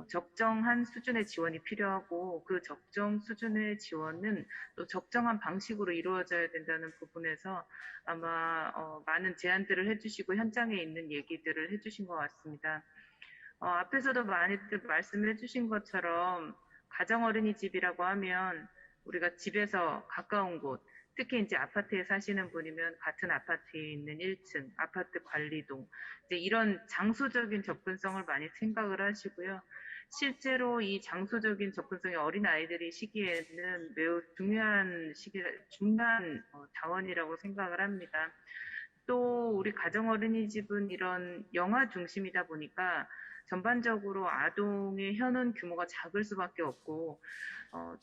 적정한 수준의 지원이 필요하고, 그 적정 수준의 지원은 또 적정한 방식으로 이루어져야 된다는 부분에서 아마 많은 제안들을 해주시고 현장에 있는 얘기들을 해주신 것 같습니다. 앞에서도 많이들 말씀해 주신 것처럼 가정 어린이집이라고 하면 우리가 집에서 가까운 곳, 특히 이제 아파트에 사시는 분이면 같은 아파트에 있는 1층, 아파트 관리동, 이제 이런 장소적인 접근성을 많이 생각을 하시고요. 실제로 이 장소적인 접근성이 어린 아이들이 시기에는 매우 중요한 자원이라고 생각을 합니다. 또 우리 가정 어린이집은 이런 영아 중심이다 보니까 전반적으로 아동의 현원 규모가 작을 수밖에 없고,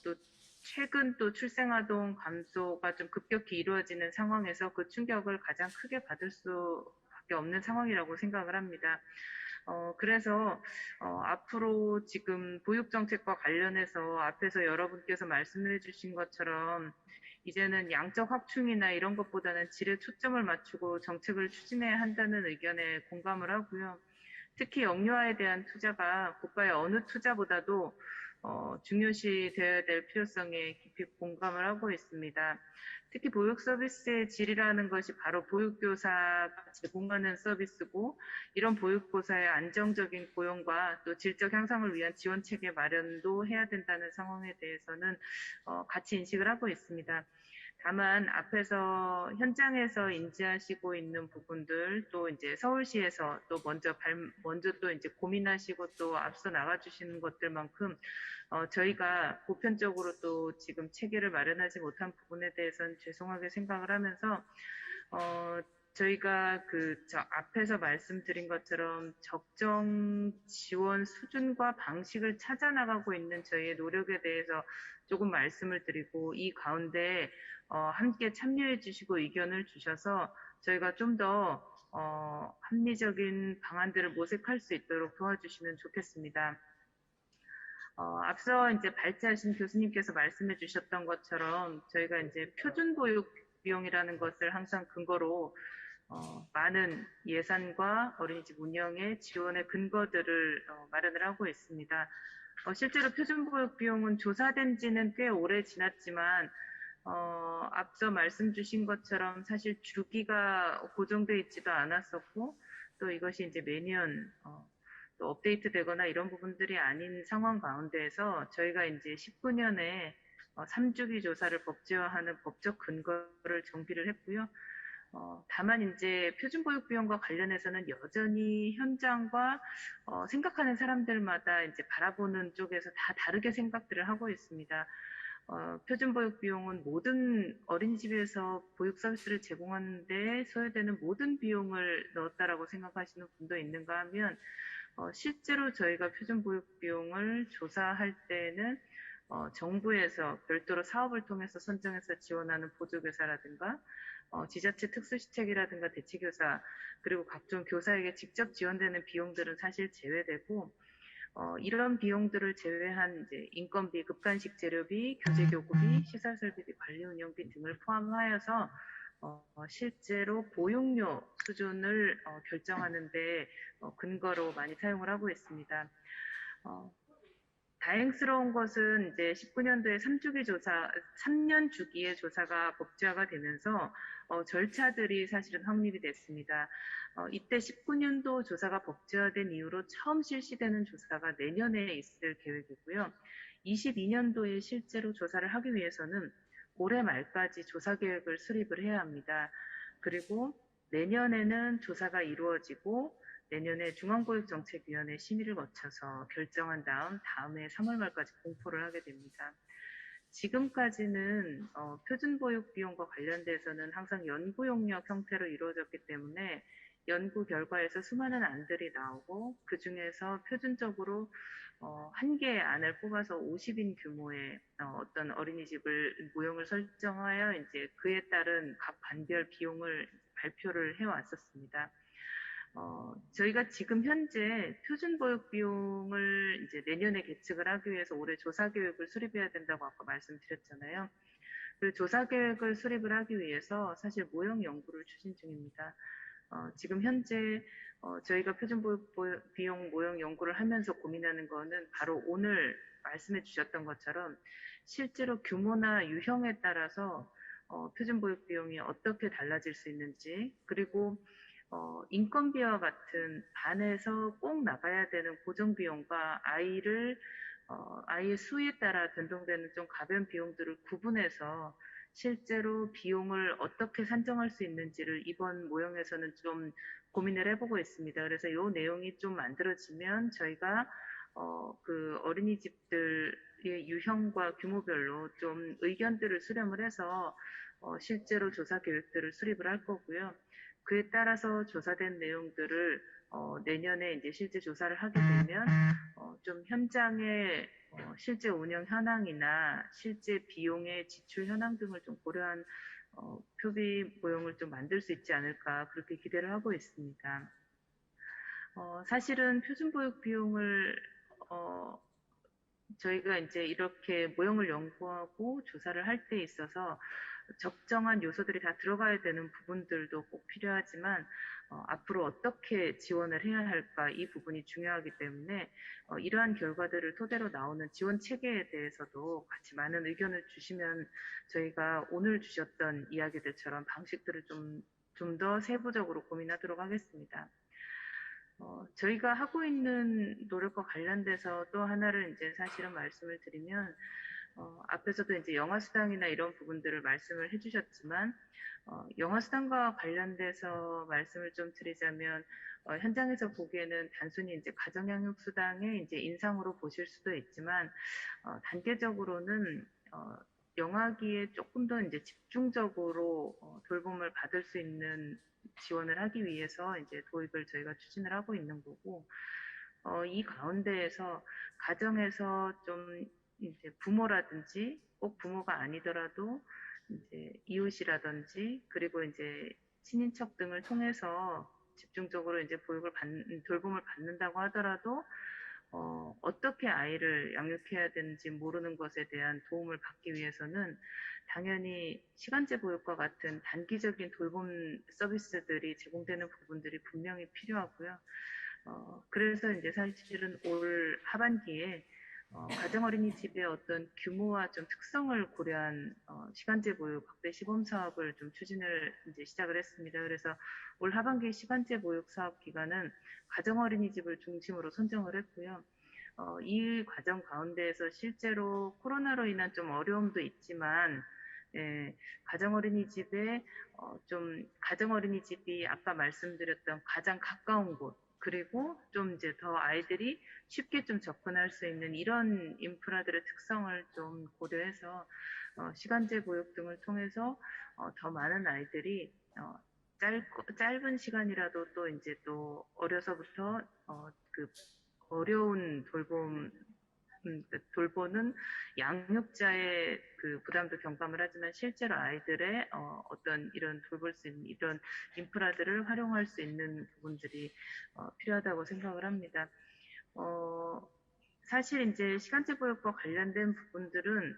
또 최근 또 출생아동 감소가 좀 급격히 이루어지는 상황에서 그 충격을 가장 크게 받을 수밖에 없는 상황이라고 생각을 합니다. 그래서 앞으로 지금 보육정책과 관련해서 앞에서 여러분께서 말씀해 주신 것처럼 이제는 양적 확충이나 이런 것보다는 질에 초점을 맞추고 정책을 추진해야 한다는 의견에 공감을 하고요. 특히 영유아에 대한 투자가 국가의 어느 투자보다도 중요시 되어야 될 필요성에 깊이 공감을 하고 있습니다. 특히 보육 서비스의 질이라는 것이 바로 보육교사가 제공하는 서비스고, 이런 보육교사의 안정적인 고용과 또 질적 향상을 위한 지원 체계 마련도 해야 된다는 상황에 대해서는 같이 인식을 하고 있습니다. 다만 앞에서 현장에서 인지하시고 있는 부분들, 또 이제 서울시에서 또 먼저 또 이제 고민하시고 또 앞서 나가주시는 것들만큼 저희가 보편적으로 또 지금 체계를 마련하지 못한 부분에 대해서는 죄송하게 생각을 하면서 저희가 앞에서 말씀드린 것처럼 적정 지원 수준과 방식을 찾아 나가고 있는 저희의 노력에 대해서 조금 말씀을 드리고, 이 가운데 함께 참여해 주시고 의견을 주셔서 저희가 좀 더 합리적인 방안들을 모색할 수 있도록 도와주시면 좋겠습니다. 앞서 이제 발제하신 교수님께서 말씀해 주셨던 것처럼 저희가 이제 표준보육 비용이라는 것을 항상 근거로 많은 예산과 어린이집 운영의 지원의 근거들을 마련을 하고 있습니다. 실제로 표준보육 비용은 조사된 지는 꽤 오래 지났지만 앞서 말씀 주신 것처럼 사실 주기가 고정돼 있지도 않았었고, 또 이것이 이제 매년 또 업데이트 되거나 이런 부분들이 아닌 상황 가운데에서 저희가 이제 19년에 3주기 조사를 법제화하는 법적 근거를 정비를 했고요. 다만 이제 표준보육 비용과 관련해서는 여전히 현장과 생각하는 사람들마다 이제 바라보는 쪽에서 다 다르게 생각들을 하고 있습니다. 표준보육 비용은 모든 어린이집에서 보육 서비스를 제공하는 데 소요되는 모든 비용을 넣었다라고 생각하시는 분도 있는가 하면, 실제로 저희가 표준보육 비용을 조사할 때는 정부에서 별도로 사업을 통해서 선정해서 지원하는 보조교사라든가 지자체 특수시책이라든가 대체교사, 그리고 각종 교사에게 직접 지원되는 비용들은 사실 제외되고, 이런 비용들을 제외한 이제 인건비, 급간식 재료비, 교재교구비, 시설설비비, 관리운영비 등을 포함하여서 실제로 보육료 수준을 결정하는데 근거로 많이 사용을 하고 있습니다. 다행스러운 것은 이제 19년도에 3년 주기의 조사가 법제화가 되면서 절차들이 사실은 확립이 됐습니다. 이때 19년도 조사가 법제화된 이후로 처음 실시되는 조사가 내년에 있을 계획이고요. 22년도에 실제로 조사를 하기 위해서는 올해 말까지 조사 계획을 수립을 해야 합니다. 그리고 내년에는 조사가 이루어지고 내년에 중앙보육정책위원회 심의를 거쳐서 결정한 다음에 3월 말까지 공포를 하게 됩니다. 지금까지는 표준보육 비용과 관련돼서는 항상 연구용역 형태로 이루어졌기 때문에 연구 결과에서 수많은 안들이 나오고, 그 중에서 표준적으로 한 개의 안을 뽑아서 50인 규모의 어떤 어린이집을 모형을 설정하여 이제 그에 따른 각 반별 비용을 발표를 해왔었습니다. 저희가 지금 현재 표준보육 비용을 이제 내년에 계측을 하기 위해서 올해 조사계획을 수립해야 된다고 아까 말씀드렸잖아요. 그 조사계획을 수립을 하기 위해서 사실 모형 연구를 추진 중입니다. 지금 현재 저희가 표준보육 비용 모형 연구를 하면서 고민하는 거는 바로 오늘 말씀해 주셨던 것처럼 실제로 규모나 유형에 따라서 표준보육 비용이 어떻게 달라질 수 있는지, 그리고 인건비와 같은 반에서 꼭 나가야 되는 고정비용과 아이의 수에 따라 변동되는 좀 가벼운 비용들을 구분해서 실제로 비용을 어떻게 산정할 수 있는지를 이번 모형에서는 좀 고민을 해보고 있습니다. 그래서 이 내용이 좀 만들어지면 저희가 그 어린이집들의 유형과 규모별로 좀 의견들을 수렴을 해서 실제로 조사 계획들을 수립을 할 거고요. 그에 따라서 조사된 내용들을 내년에 이제 실제 조사를 하게 되면 좀 현장의 실제 운영 현황이나 실제 비용의 지출 현황 등을 좀 고려한 표비 모형을 좀 만들 수 있지 않을까 그렇게 기대를 하고 있습니다. 사실은 표준보육 비용을 저희가 이제 이렇게 모형을 연구하고 조사를 할 때 있어서 적정한 요소들이 다 들어가야 되는 부분들도 꼭 필요하지만 앞으로 어떻게 지원을 해야 할까 이 부분이 중요하기 때문에 이러한 결과들을 토대로 나오는 지원 체계에 대해서도 같이 많은 의견을 주시면 저희가 오늘 주셨던 이야기들처럼 방식들을 좀 더 세부적으로 고민하도록 하겠습니다. 저희가 하고 있는 노력과 관련돼서 또 하나를 이제 사실은 말씀을 드리면, 앞에서도 이제 영아수당이나 이런 부분들을 말씀을 해주셨지만, 영아수당과 관련돼서 말씀을 좀 드리자면, 현장에서 보기에는 단순히 이제 가정양육수당의 이제 인상으로 보실 수도 있지만, 단계적으로는, 영아기에 조금 더 이제 집중적으로 돌봄을 받을 수 있는 지원을 하기 위해서 이제 도입을 저희가 추진을 하고 있는 거고, 이 가운데에서 가정에서 좀 이제 부모라든지 꼭 부모가 아니더라도 이제 이웃이라든지 그리고 이제 친인척 등을 통해서 집중적으로 이제 돌봄을 받는다고 하더라도 어떻게 아이를 양육해야 되는지 모르는 것에 대한 도움을 받기 위해서는 당연히 시간제 보육과 같은 단기적인 돌봄 서비스들이 제공되는 부분들이 분명히 필요하고요. 그래서 이제 사실은 올 하반기에 가정어린이집의 어떤 규모와 좀 특성을 고려한 시간제 보육 확대 시범 사업을 좀 추진을 이제 시작을 했습니다. 그래서 올 하반기 시간제 보육 사업 기간은 가정어린이집을 중심으로 선정을 했고요. 이 과정 가운데에서 실제로 코로나로 인한 좀 어려움도 있지만, 가정어린이집이 아까 말씀드렸던 가장 가까운 곳, 그리고 좀 이제 더 아이들이 쉽게 좀 접근할 수 있는 이런 인프라들의 특성을 좀 고려해서 시간제 보육 등을 통해서 더 많은 아이들이 짧은 시간이라도 또 이제 또 어려서부터 그 어려운 돌보는 양육자의 그 부담도 경감을 하지만 실제로 아이들의 어떤 이런 돌볼 수 있는 이런 인프라들을 활용할 수 있는 부분들이 필요하다고 생각을 합니다. 사실 이제 시간제 보육과 관련된 부분들은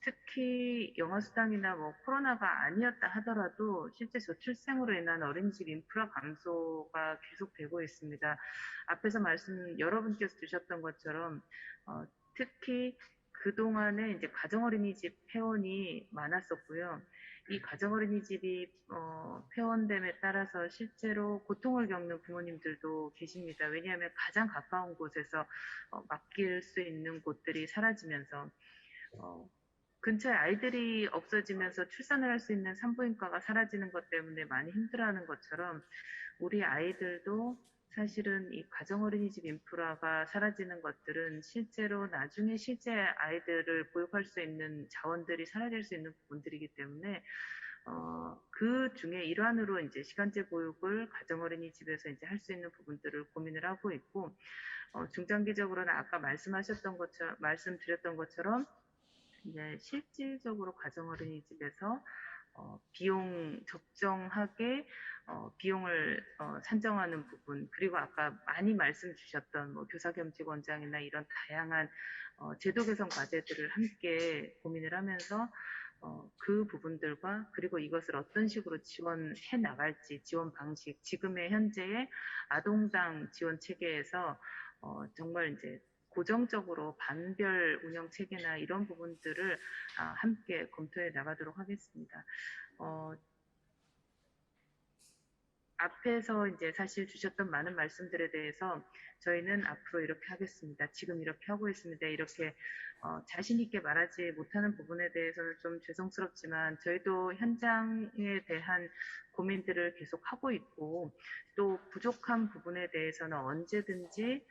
특히 영아수당이나 뭐 코로나가 아니었다 하더라도 실제 저출생으로 인한 어린이집 인프라 감소가 계속되고 있습니다. 앞에서 여러분께서 주셨던 것처럼 특히 그동안에 이제 가정어린이집 폐원이 많았었고요. 이 가정어린이집이 폐원됨에 따라서 실제로 고통을 겪는 부모님들도 계십니다. 왜냐하면 가장 가까운 곳에서 맡길 수 있는 곳들이 사라지면서 근처에 아이들이 없어지면서 출산을 할 수 있는 산부인과가 사라지는 것 때문에 많이 힘들어하는 것처럼 우리 아이들도 사실은 이 가정어린이집 인프라가 사라지는 것들은 실제로 나중에 실제 아이들을 보육할 수 있는 자원들이 사라질 수 있는 부분들이기 때문에 그 중에 일환으로 이제 시간제 보육을 가정어린이집에서 이제 할 수 있는 부분들을 고민을 하고 있고 중장기적으로는 아까 말씀드렸던 것처럼 이제 실질적으로 가정어린이집에서 비용 적정하게 비용을 산정하는 부분, 그리고 아까 많이 말씀 주셨던 뭐 교사겸직원장이나 이런 다양한 제도 개선 과제들을 함께 고민을 하면서 그 부분들과 그리고 이것을 어떤 식으로 지원해 나갈지, 지원 방식, 지금의 현재의 아동당 지원 체계에서 정말 이제 고정적으로 반별 운영 체계나 이런 부분들을 함께 검토해 나가도록 하겠습니다. 앞에서 이제 사실 주셨던 많은 말씀들에 대해서 저희는 앞으로 이렇게 하겠습니다. 지금 이렇게 하고 있습니다. 이렇게 자신 있게 말하지 못하는 부분에 대해서는 좀 죄송스럽지만 저희도 현장에 대한 고민들을 계속 하고 있고 또 부족한 부분에 대해서는 언제든지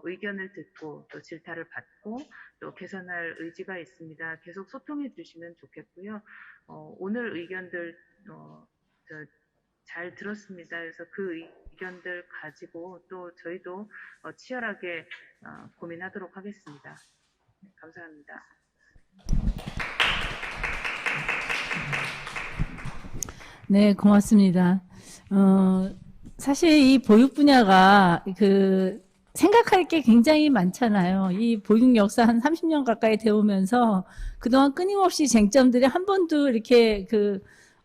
의견을 듣고 또 질타를 받고 또 개선할 의지가 있습니다. 계속 소통해 주시면 좋겠고요. 오늘 의견들 잘 들었습니다. 그래서 그 의견들 가지고 또 저희도 치열하게 고민하도록 하겠습니다. 네, 감사합니다.
네, 고맙습니다. 사실 이 보육 분야가 생각할 게 굉장히 많잖아요. 이 보육 역사 한 30년 가까이 되오면서 그동안 끊임없이 쟁점들이 한 번도 이렇게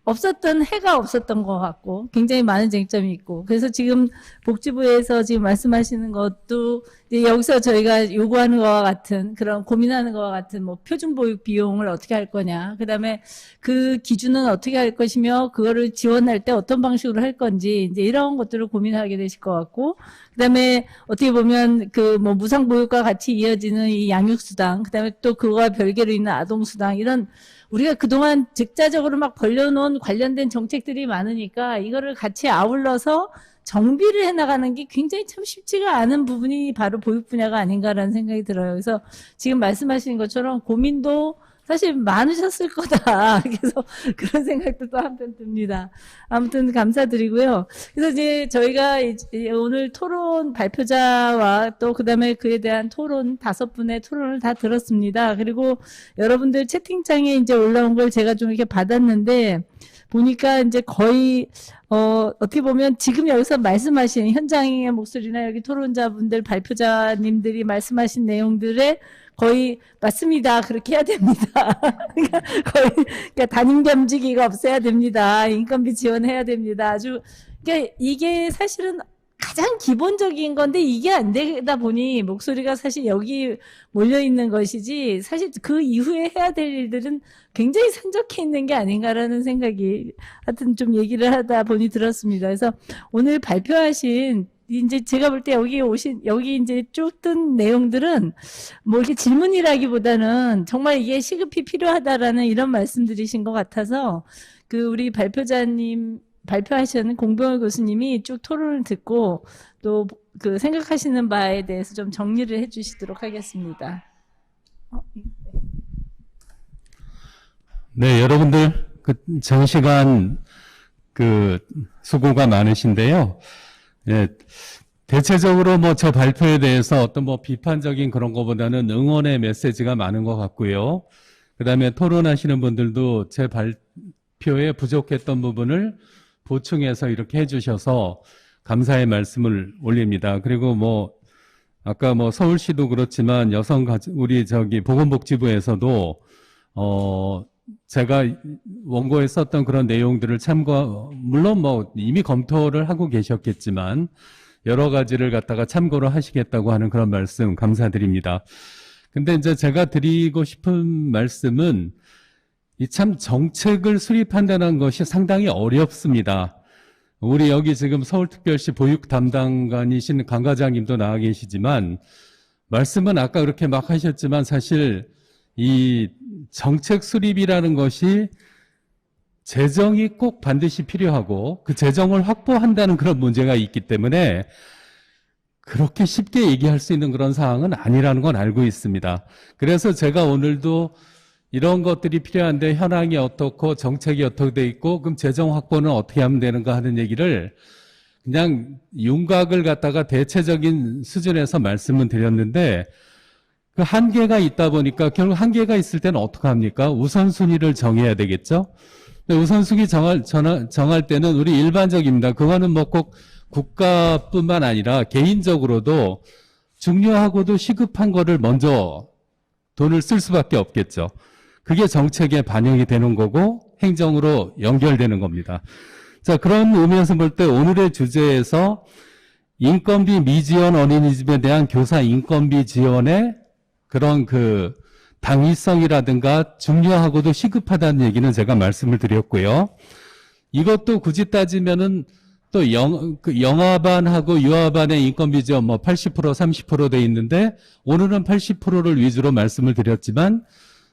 없었던 해가 없었던 것 같고 굉장히 많은 쟁점이 있고 그래서 지금 복지부에서 지금 말씀하시는 것도 이제 여기서 저희가 요구하는 것과 같은 그런 고민하는 것과 같은 뭐 표준보육 비용을 어떻게 할 거냐 그다음에 그 기준은 어떻게 할 것이며 그거를 지원할 때 어떤 방식으로 할 건지 이제 이런 것들을 고민하게 되실 것 같고 그다음에 어떻게 보면 뭐 무상보육과 같이 이어지는 이 양육수당 그다음에 또 그거와 별개로 있는 아동수당 이런 우리가 그동안 즉자적으로 막 벌려놓은 관련된 정책들이 많으니까 이거를 같이 아울러서 정비를 해나가는 게 굉장히 참 쉽지가 않은 부분이 바로 보육 분야가 아닌가라는 생각이 들어요. 그래서 지금 말씀하신 것처럼 고민도 사실 많으셨을 거다. 그래서 그런 생각도 또 한편 듭니다. 아무튼 감사드리고요. 그래서 이제 저희가 오늘 토론 발표자와 또 그다음에 그에 대한 토론 5분의 토론을 다 들었습니다. 그리고 여러분들 채팅창에 이제 올라온 걸 제가 좀 이렇게 받았는데 보니까 이제 거의 어떻게 보면 지금 여기서 말씀하신 현장의 목소리나 여기 토론자분들 발표자님들이 말씀하신 내용들에 거의 맞습니다. 그렇게 해야 됩니다. 그러니까 거의 그러니까 담임 겸직이가 없애야 됩니다. 인건비 지원해야 됩니다. 아주 그러니까 이게 사실은 가장 기본적인 건데 이게 안 되다 보니 목소리가 사실 여기 몰려 있는 것이지 사실 그 이후에 해야 될 일들은 굉장히 산적해 있는 게 아닌가라는 생각이 하여튼 좀 얘기를 하다 보니 들었습니다. 그래서 오늘 발표하신 이제 제가 볼 때 여기 이제 쭉 뜬 내용들은 뭐 이렇게 질문이라기보다는 정말 이게 시급히 필요하다라는 이런 말씀들이신 것 같아서 우리 발표자님 발표하시는 공병호 교수님이 쭉 토론을 듣고 또 생각하시는 바에 대해서 좀 정리를 해 주시도록 하겠습니다.
네, 여러분들 장시간 수고가 많으신데요. 예, 대체적으로 뭐 저 발표에 대해서 어떤 뭐 비판적인 그런 것보다는 응원의 메시지가 많은 것 같고요. 그다음에 토론하시는 분들도 제 발표에 부족했던 부분을 보충해서 이렇게 해주셔서 감사의 말씀을 올립니다. 그리고 뭐 아까 뭐 서울시도 그렇지만 우리 보건복지부에서도 제가 원고에 썼던 그런 내용들을 물론 뭐 이미 검토를 하고 계셨겠지만 여러 가지를 갖다가 참고를 하시겠다고 하는 그런 말씀 감사드립니다. 근데 이제 제가 드리고 싶은 말씀은 참 정책을 수립한다는 것이 상당히 어렵습니다. 우리 여기 지금 서울특별시 보육 담당관이신 강 과장님도 나와 계시지만 말씀은 아까 그렇게 막 하셨지만 사실 이 정책 수립이라는 것이 재정이 꼭 반드시 필요하고 그 재정을 확보한다는 그런 문제가 있기 때문에 그렇게 쉽게 얘기할 수 있는 그런 상황은 아니라는 건 알고 있습니다. 그래서 제가 오늘도 이런 것들이 필요한데 현황이 어떻고 정책이 어떻게 돼 있고 그럼 재정 확보는 어떻게 하면 되는가 하는 얘기를 그냥 윤곽을 갖다가 대체적인 수준에서 말씀을 드렸는데 그 한계가 있다 보니까 결국 한계가 있을 때는 어떻게 합니까? 우선순위를 정해야 되겠죠? 근데 우선순위 정할 때는 우리 일반적입니다. 그거는 뭐 꼭 국가뿐만 아니라 개인적으로도 중요하고도 시급한 거를 먼저 돈을 쓸 수밖에 없겠죠. 그게 정책에 반영이 되는 거고 행정으로 연결되는 겁니다. 자, 그런 의미에서 볼 때 오늘의 주제에서 인건비 미지원 어린이집에 대한 교사 인건비 지원의 그런 그 당위성이라든가 중요하고도 시급하다는 얘기는 제가 말씀을 드렸고요. 이것도 굳이 따지면은 또 영아반하고 유아반의 인건비 지원 뭐 80%, 30% 돼 있는데 오늘은 80%를 위주로 말씀을 드렸지만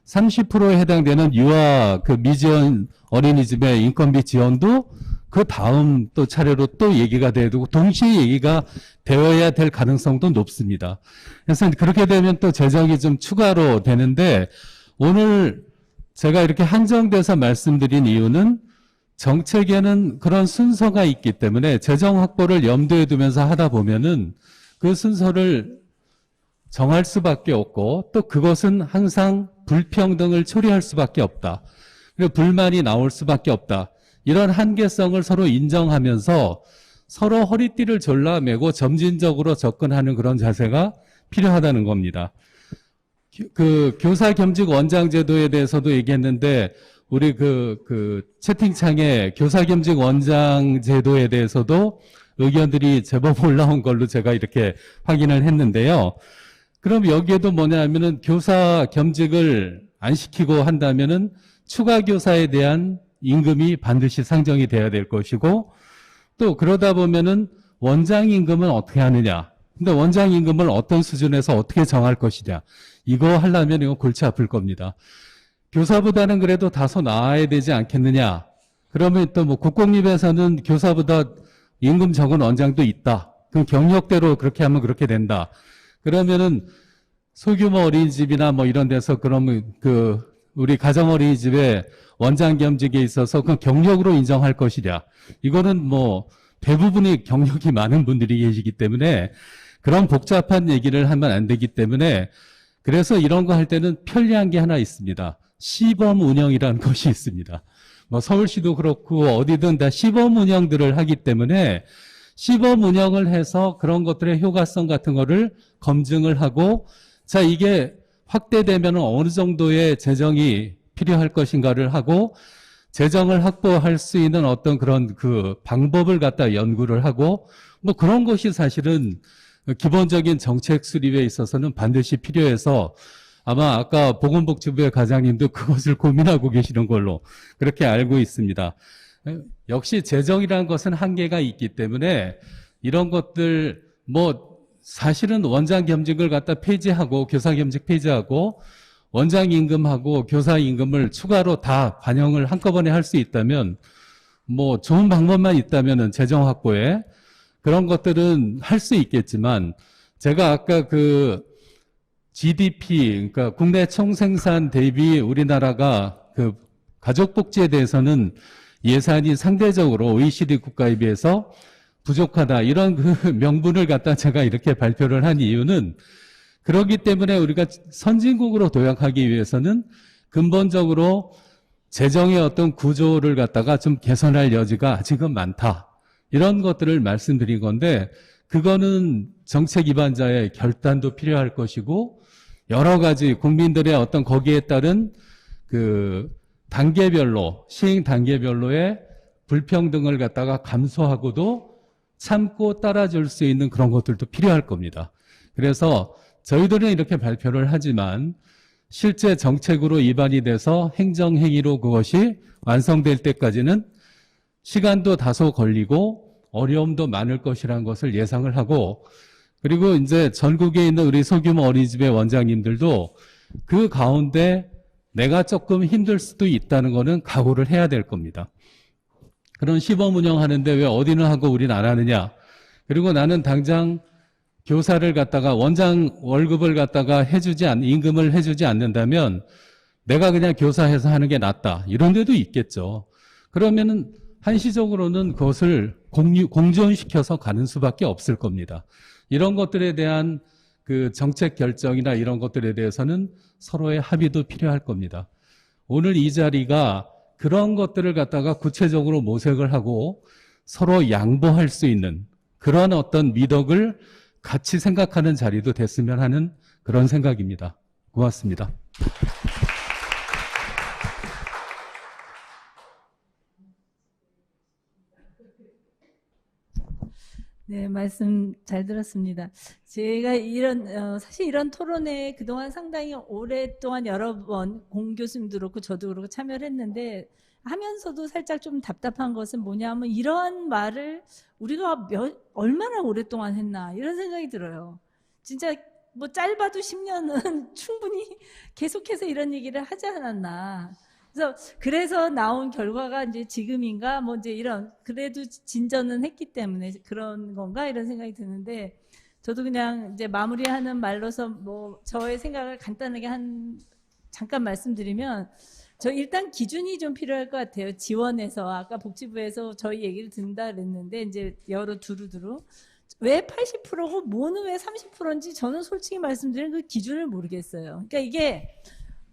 30%에 해당되는 유아 그 미지원 어린이집의 인건비 지원도 그 다음 또 차례로 또 얘기가 돼야 되고 동시에 얘기가 되어야 될 가능성도 높습니다. 그래서 그렇게 되면 또 재정이 좀 추가로 되는데 오늘 제가 이렇게 한정돼서 말씀드린 이유는 정책에는 그런 순서가 있기 때문에 재정 확보를 염두에 두면서 하다 보면은 그 순서를 정할 수밖에 없고 또 그것은 항상 불평등을 초래할 수밖에 없다. 그리고 불만이 나올 수밖에 없다. 이런 한계성을 서로 인정하면서 서로 허리띠를 졸라매고 점진적으로 접근하는 그런 자세가 필요하다는 겁니다. 그 교사 겸직 원장 제도에 대해서도 얘기했는데 우리 그 채팅창에 교사 겸직 원장 제도에 대해서도 의견들이 제법 올라온 걸로 제가 이렇게 확인을 했는데요. 그럼 여기에도 뭐냐면은 교사 겸직을 안 시키고 한다면은 추가 교사에 대한 임금이 반드시 상정이 돼야 될 것이고 또 그러다 보면은 원장 임금은 어떻게 하느냐. 근데 원장 임금을 어떤 수준에서 어떻게 정할 것이냐. 이거 하려면 이거 골치 아플 겁니다. 교사보다는 그래도 다소 나아야 되지 않겠느냐. 그러면 또 뭐 국공립에서는 교사보다 임금 적은 원장도 있다. 그럼 경력대로 그렇게 하면 그렇게 된다. 그러면은 소규모 어린이집이나 뭐 이런 데서 그러면 우리 가정 어린이집에 원장 겸직에 있어서 그 경력으로 인정할 것이냐. 이거는 뭐 대부분이 경력이 많은 분들이 계시기 때문에 그런 복잡한 얘기를 하면 안 되기 때문에 그래서 이런 거 할 때는 편리한 게 하나 있습니다. 시범 운영이라는 것이 있습니다. 뭐 서울시도 그렇고 어디든 다 시범 운영들을 하기 때문에 시범 운영을 해서 그런 것들의 효과성 같은 거를 검증을 하고 자 이게 확대되면 어느 정도의 재정이 필요할 것인가를 하고 재정을 확보할 수 있는 어떤 그런 그 방법을 갖다 연구를 하고 뭐 그런 것이 사실은 기본적인 정책 수립에 있어서는 반드시 필요해서 아마 아까 보건복지부의 과장님도 그것을 고민하고 계시는 걸로 그렇게 알고 있습니다. 역시 재정이라는 것은 한계가 있기 때문에 이런 것들 뭐 사실은 원장 겸직을 갖다 폐지하고 교사 겸직 폐지하고 원장 임금하고 교사 임금을 추가로 다 반영을 한꺼번에 할 수 있다면 뭐 좋은 방법만 있다면은 재정 확보에 그런 것들은 할 수 있겠지만 제가 아까 그 GDP 그러니까 국내 총생산 대비 우리나라가 그 가족복지에 대해서는 예산이 상대적으로 OECD 국가에 비해서 부족하다 이런 그 명분을 갖다 제가 이렇게 발표를 한 이유는 그렇기 때문에 우리가 선진국으로 도약하기 위해서는 근본적으로 재정의 어떤 구조를 갖다가 좀 개선할 여지가 아직은 많다. 이런 것들을 말씀드린 건데 그거는 정책 기반자의 결단도 필요할 것이고 여러 가지 국민들의 어떤 거기에 따른 그 단계별로 시행 단계별로의 불평등을 갖다가 감수하고도 참고 따라줄 수 있는 그런 것들도 필요할 겁니다. 그래서 저희들은 이렇게 발표를 하지만 실제 정책으로 입안이 돼서 행정행위로 그것이 완성될 때까지는 시간도 다소 걸리고 어려움도 많을 것이라는 것을 예상을 하고 그리고 이제 전국에 있는 우리 소규모 어린이집의 원장님들도 그 가운데 내가 조금 힘들 수도 있다는 거는 각오를 해야 될 겁니다. 그런 시범 운영하는데 왜 어디는 하고 우리는 안 하느냐. 그리고 나는 당장 교사를 갖다가 원장 월급을 갖다가 임금을 해주지 않는다면 내가 그냥 교사해서 하는 게 낫다. 이런 데도 있겠죠. 그러면은 한시적으로는 그것을 공존시켜서 가는 수밖에 없을 겁니다. 이런 것들에 대한 그 정책 결정이나 이런 것들에 대해서는 서로의 합의도 필요할 겁니다. 오늘 이 자리가 그런 것들을 갖다가 구체적으로 모색을 하고 서로 양보할 수 있는 그런 어떤 미덕을 같이 생각하는 자리도 됐으면 하는 그런 생각입니다. 고맙습니다.
네, 말씀 잘 들었습니다. 제가 사실 이런 토론에 그동안 상당히 오랫동안 여러 번 공 교수님도 그렇고 저도 그렇고 참여를 했는데 하면서도 살짝 좀 답답한 것은 뭐냐면 이런 말을 우리가 얼마나 오랫동안 했나 이런 생각이 들어요. 진짜 뭐 짧아도 10년은 충분히 계속해서 이런 얘기를 하지 않았나. 그래서 나온 결과가 이제 지금인가 뭐 이제 이런 그래도 진전은 했기 때문에 그런 건가 이런 생각이 드는데 저도 그냥 이제 마무리하는 말로서 뭐 저의 생각을 간단하게 잠깐 말씀드리면 저 일단 기준이 좀 필요할 것 같아요. 지원에서 아까 복지부에서 저희 얘기를 듣는다 그랬는데 이제 여러 두루두루 왜 80%고 뭐는 왜 30%인지 저는 솔직히 말씀드리면 그 기준을 모르겠어요. 그러니까 이게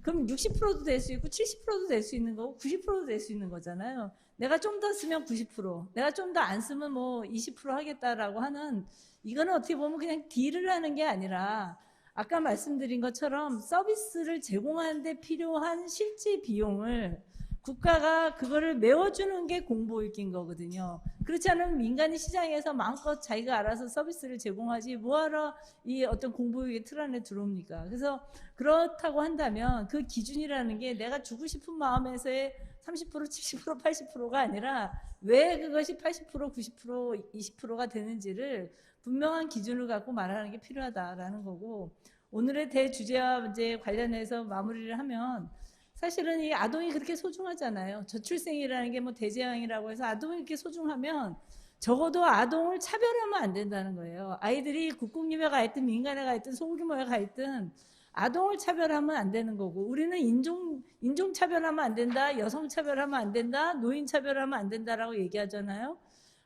그럼 60%도 될 수 있고 70%도 될 수 있는 거고 90%도 될 수 있는 거잖아요. 내가 좀 더 쓰면 90%, 내가 좀 더 안 쓰면 뭐 20% 하겠다라고 하는 이거는 어떻게 보면 그냥 딜을 하는 게 아니라 아까 말씀드린 것처럼 서비스를 제공하는 데 필요한 실제 비용을 국가가 그거를 메워주는 게 공보유기인 거거든요. 그렇지 않으면 민간이 시장에서 마음껏 자기가 알아서 서비스를 제공하지 뭐하러 이 어떤 공보유기 틀 안에 들어옵니까? 그래서 그렇다고 한다면 그 기준이라는 게 내가 주고 싶은 마음에서의 30%, 70%, 80%가 아니라 왜 그것이 80%, 90%, 20%가 되는지를 분명한 기준을 갖고 말하는 게 필요하다라는 거고 오늘의 대주제와 문제 관련해서 마무리를 하면 사실은 이 아동이 그렇게 소중하잖아요. 저출생이라는 게 뭐 대재앙이라고 해서 아동이 그렇게 소중하면 적어도 아동을 차별하면 안 된다는 거예요. 아이들이 국공립에 가 있든 민간에 가 있든 소규모에 가 있든 아동을 차별하면 안 되는 거고 우리는 인종 차별하면 안 된다, 여성 차별하면 안 된다, 노인 차별하면 안 된다라고 얘기하잖아요.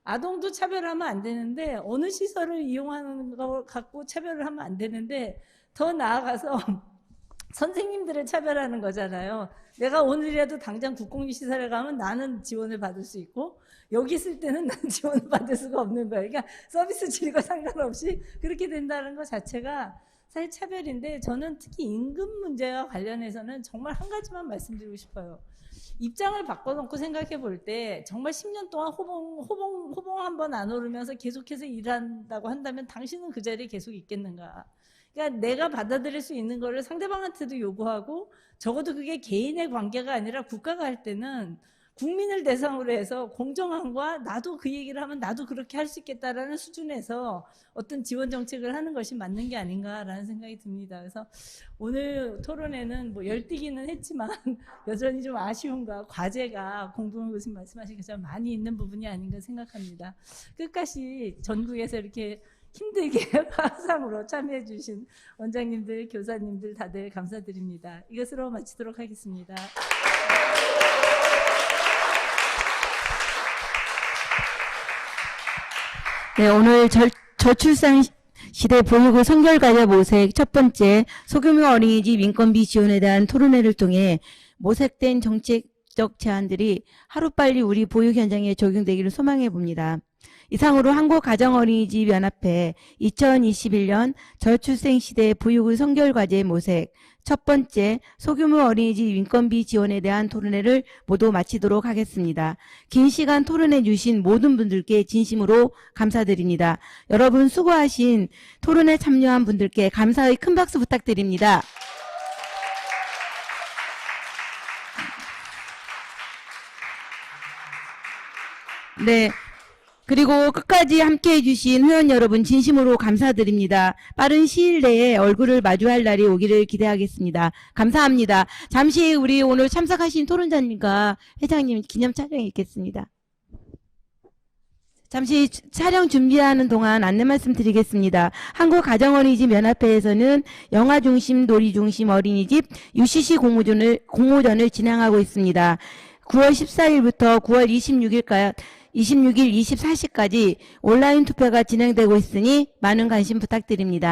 아동도 차별하면 안 되는데 어느 시설을 이용하는 거 갖고 차별을 하면 안 되는데 더 나아가서 선생님들을 차별하는 거잖아요. 내가 오늘이라도 당장 국공립시설에 가면 나는 지원을 받을 수 있고 여기 있을 때는 난 지원을 받을 수가 없는 거예요. 그러니까 서비스 질과 상관없이 그렇게 된다는 것 자체가 사실 차별인데 저는 특히 임금 문제와 관련해서는 정말 한 가지만 말씀드리고 싶어요. 입장을 바꿔놓고 생각해 볼 때 정말 10년 동안 호봉 한 번 안 오르면서 계속해서 일한다고 한다면 당신은 그 자리에 계속 있겠는가. 그러니까 내가 받아들일 수 있는 거를 상대방한테도 요구하고 적어도 그게 개인의 관계가 아니라 국가가 할 때는 국민을 대상으로 해서 공정함과 나도 그 얘기를 하면 나도 그렇게 할 수 있겠다라는 수준에서 어떤 지원 정책을 하는 것이 맞는 게 아닌가라는 생각이 듭니다. 그래서 오늘 토론에는 뭐 열띠기는 했지만 여전히 좀 아쉬움과 과제가 공동훈 교수님 말씀하신 것처럼 많이 있는 부분이 아닌가 생각합니다. 끝까지 전국에서 이렇게 힘들게 화상으로 참여해 주신 원장님들, 교사님들 다들 감사드립니다. 이것으로 마치도록 하겠습니다.
네, 오늘 저출산 시대 보육의 선결과제 모색 첫 번째 소규모 어린이집 인건비 지원에 대한 토론회를 통해 모색된 정책적 제안들이 하루빨리 우리 보육 현장에 적용되기를 소망해 봅니다. 이상으로 한국가정어린이집연합회 2021년 저출생 시대 보육의 선결과제 모색 첫 번째 소규모 어린이집 인건비 지원에 대한 토론회를 모두 마치도록 하겠습니다. 긴 시간 토론해 주신 모든 분들께 진심으로 감사드립니다. 여러분 수고하신 토론에 참여한 분들께 감사의 큰 박수 부탁드립니다. 네. 그리고 끝까지 함께해 주신 회원 여러분 진심으로 감사드립니다. 빠른 시일 내에 얼굴을 마주할 날이 오기를 기대하겠습니다. 감사합니다. 잠시 우리 오늘 참석하신 토론자님과 회장님 기념 촬영이 있겠습니다. 잠시 촬영 준비하는 동안 안내 말씀드리겠습니다. 한국가정어린이집연합회에서는 영아중심, 놀이중심 어린이집 UCC 공모전을 진행하고 있습니다. 9월 14일부터 9월 26일 24시까지 온라인 투표가 진행되고 있으니 많은 관심 부탁드립니다.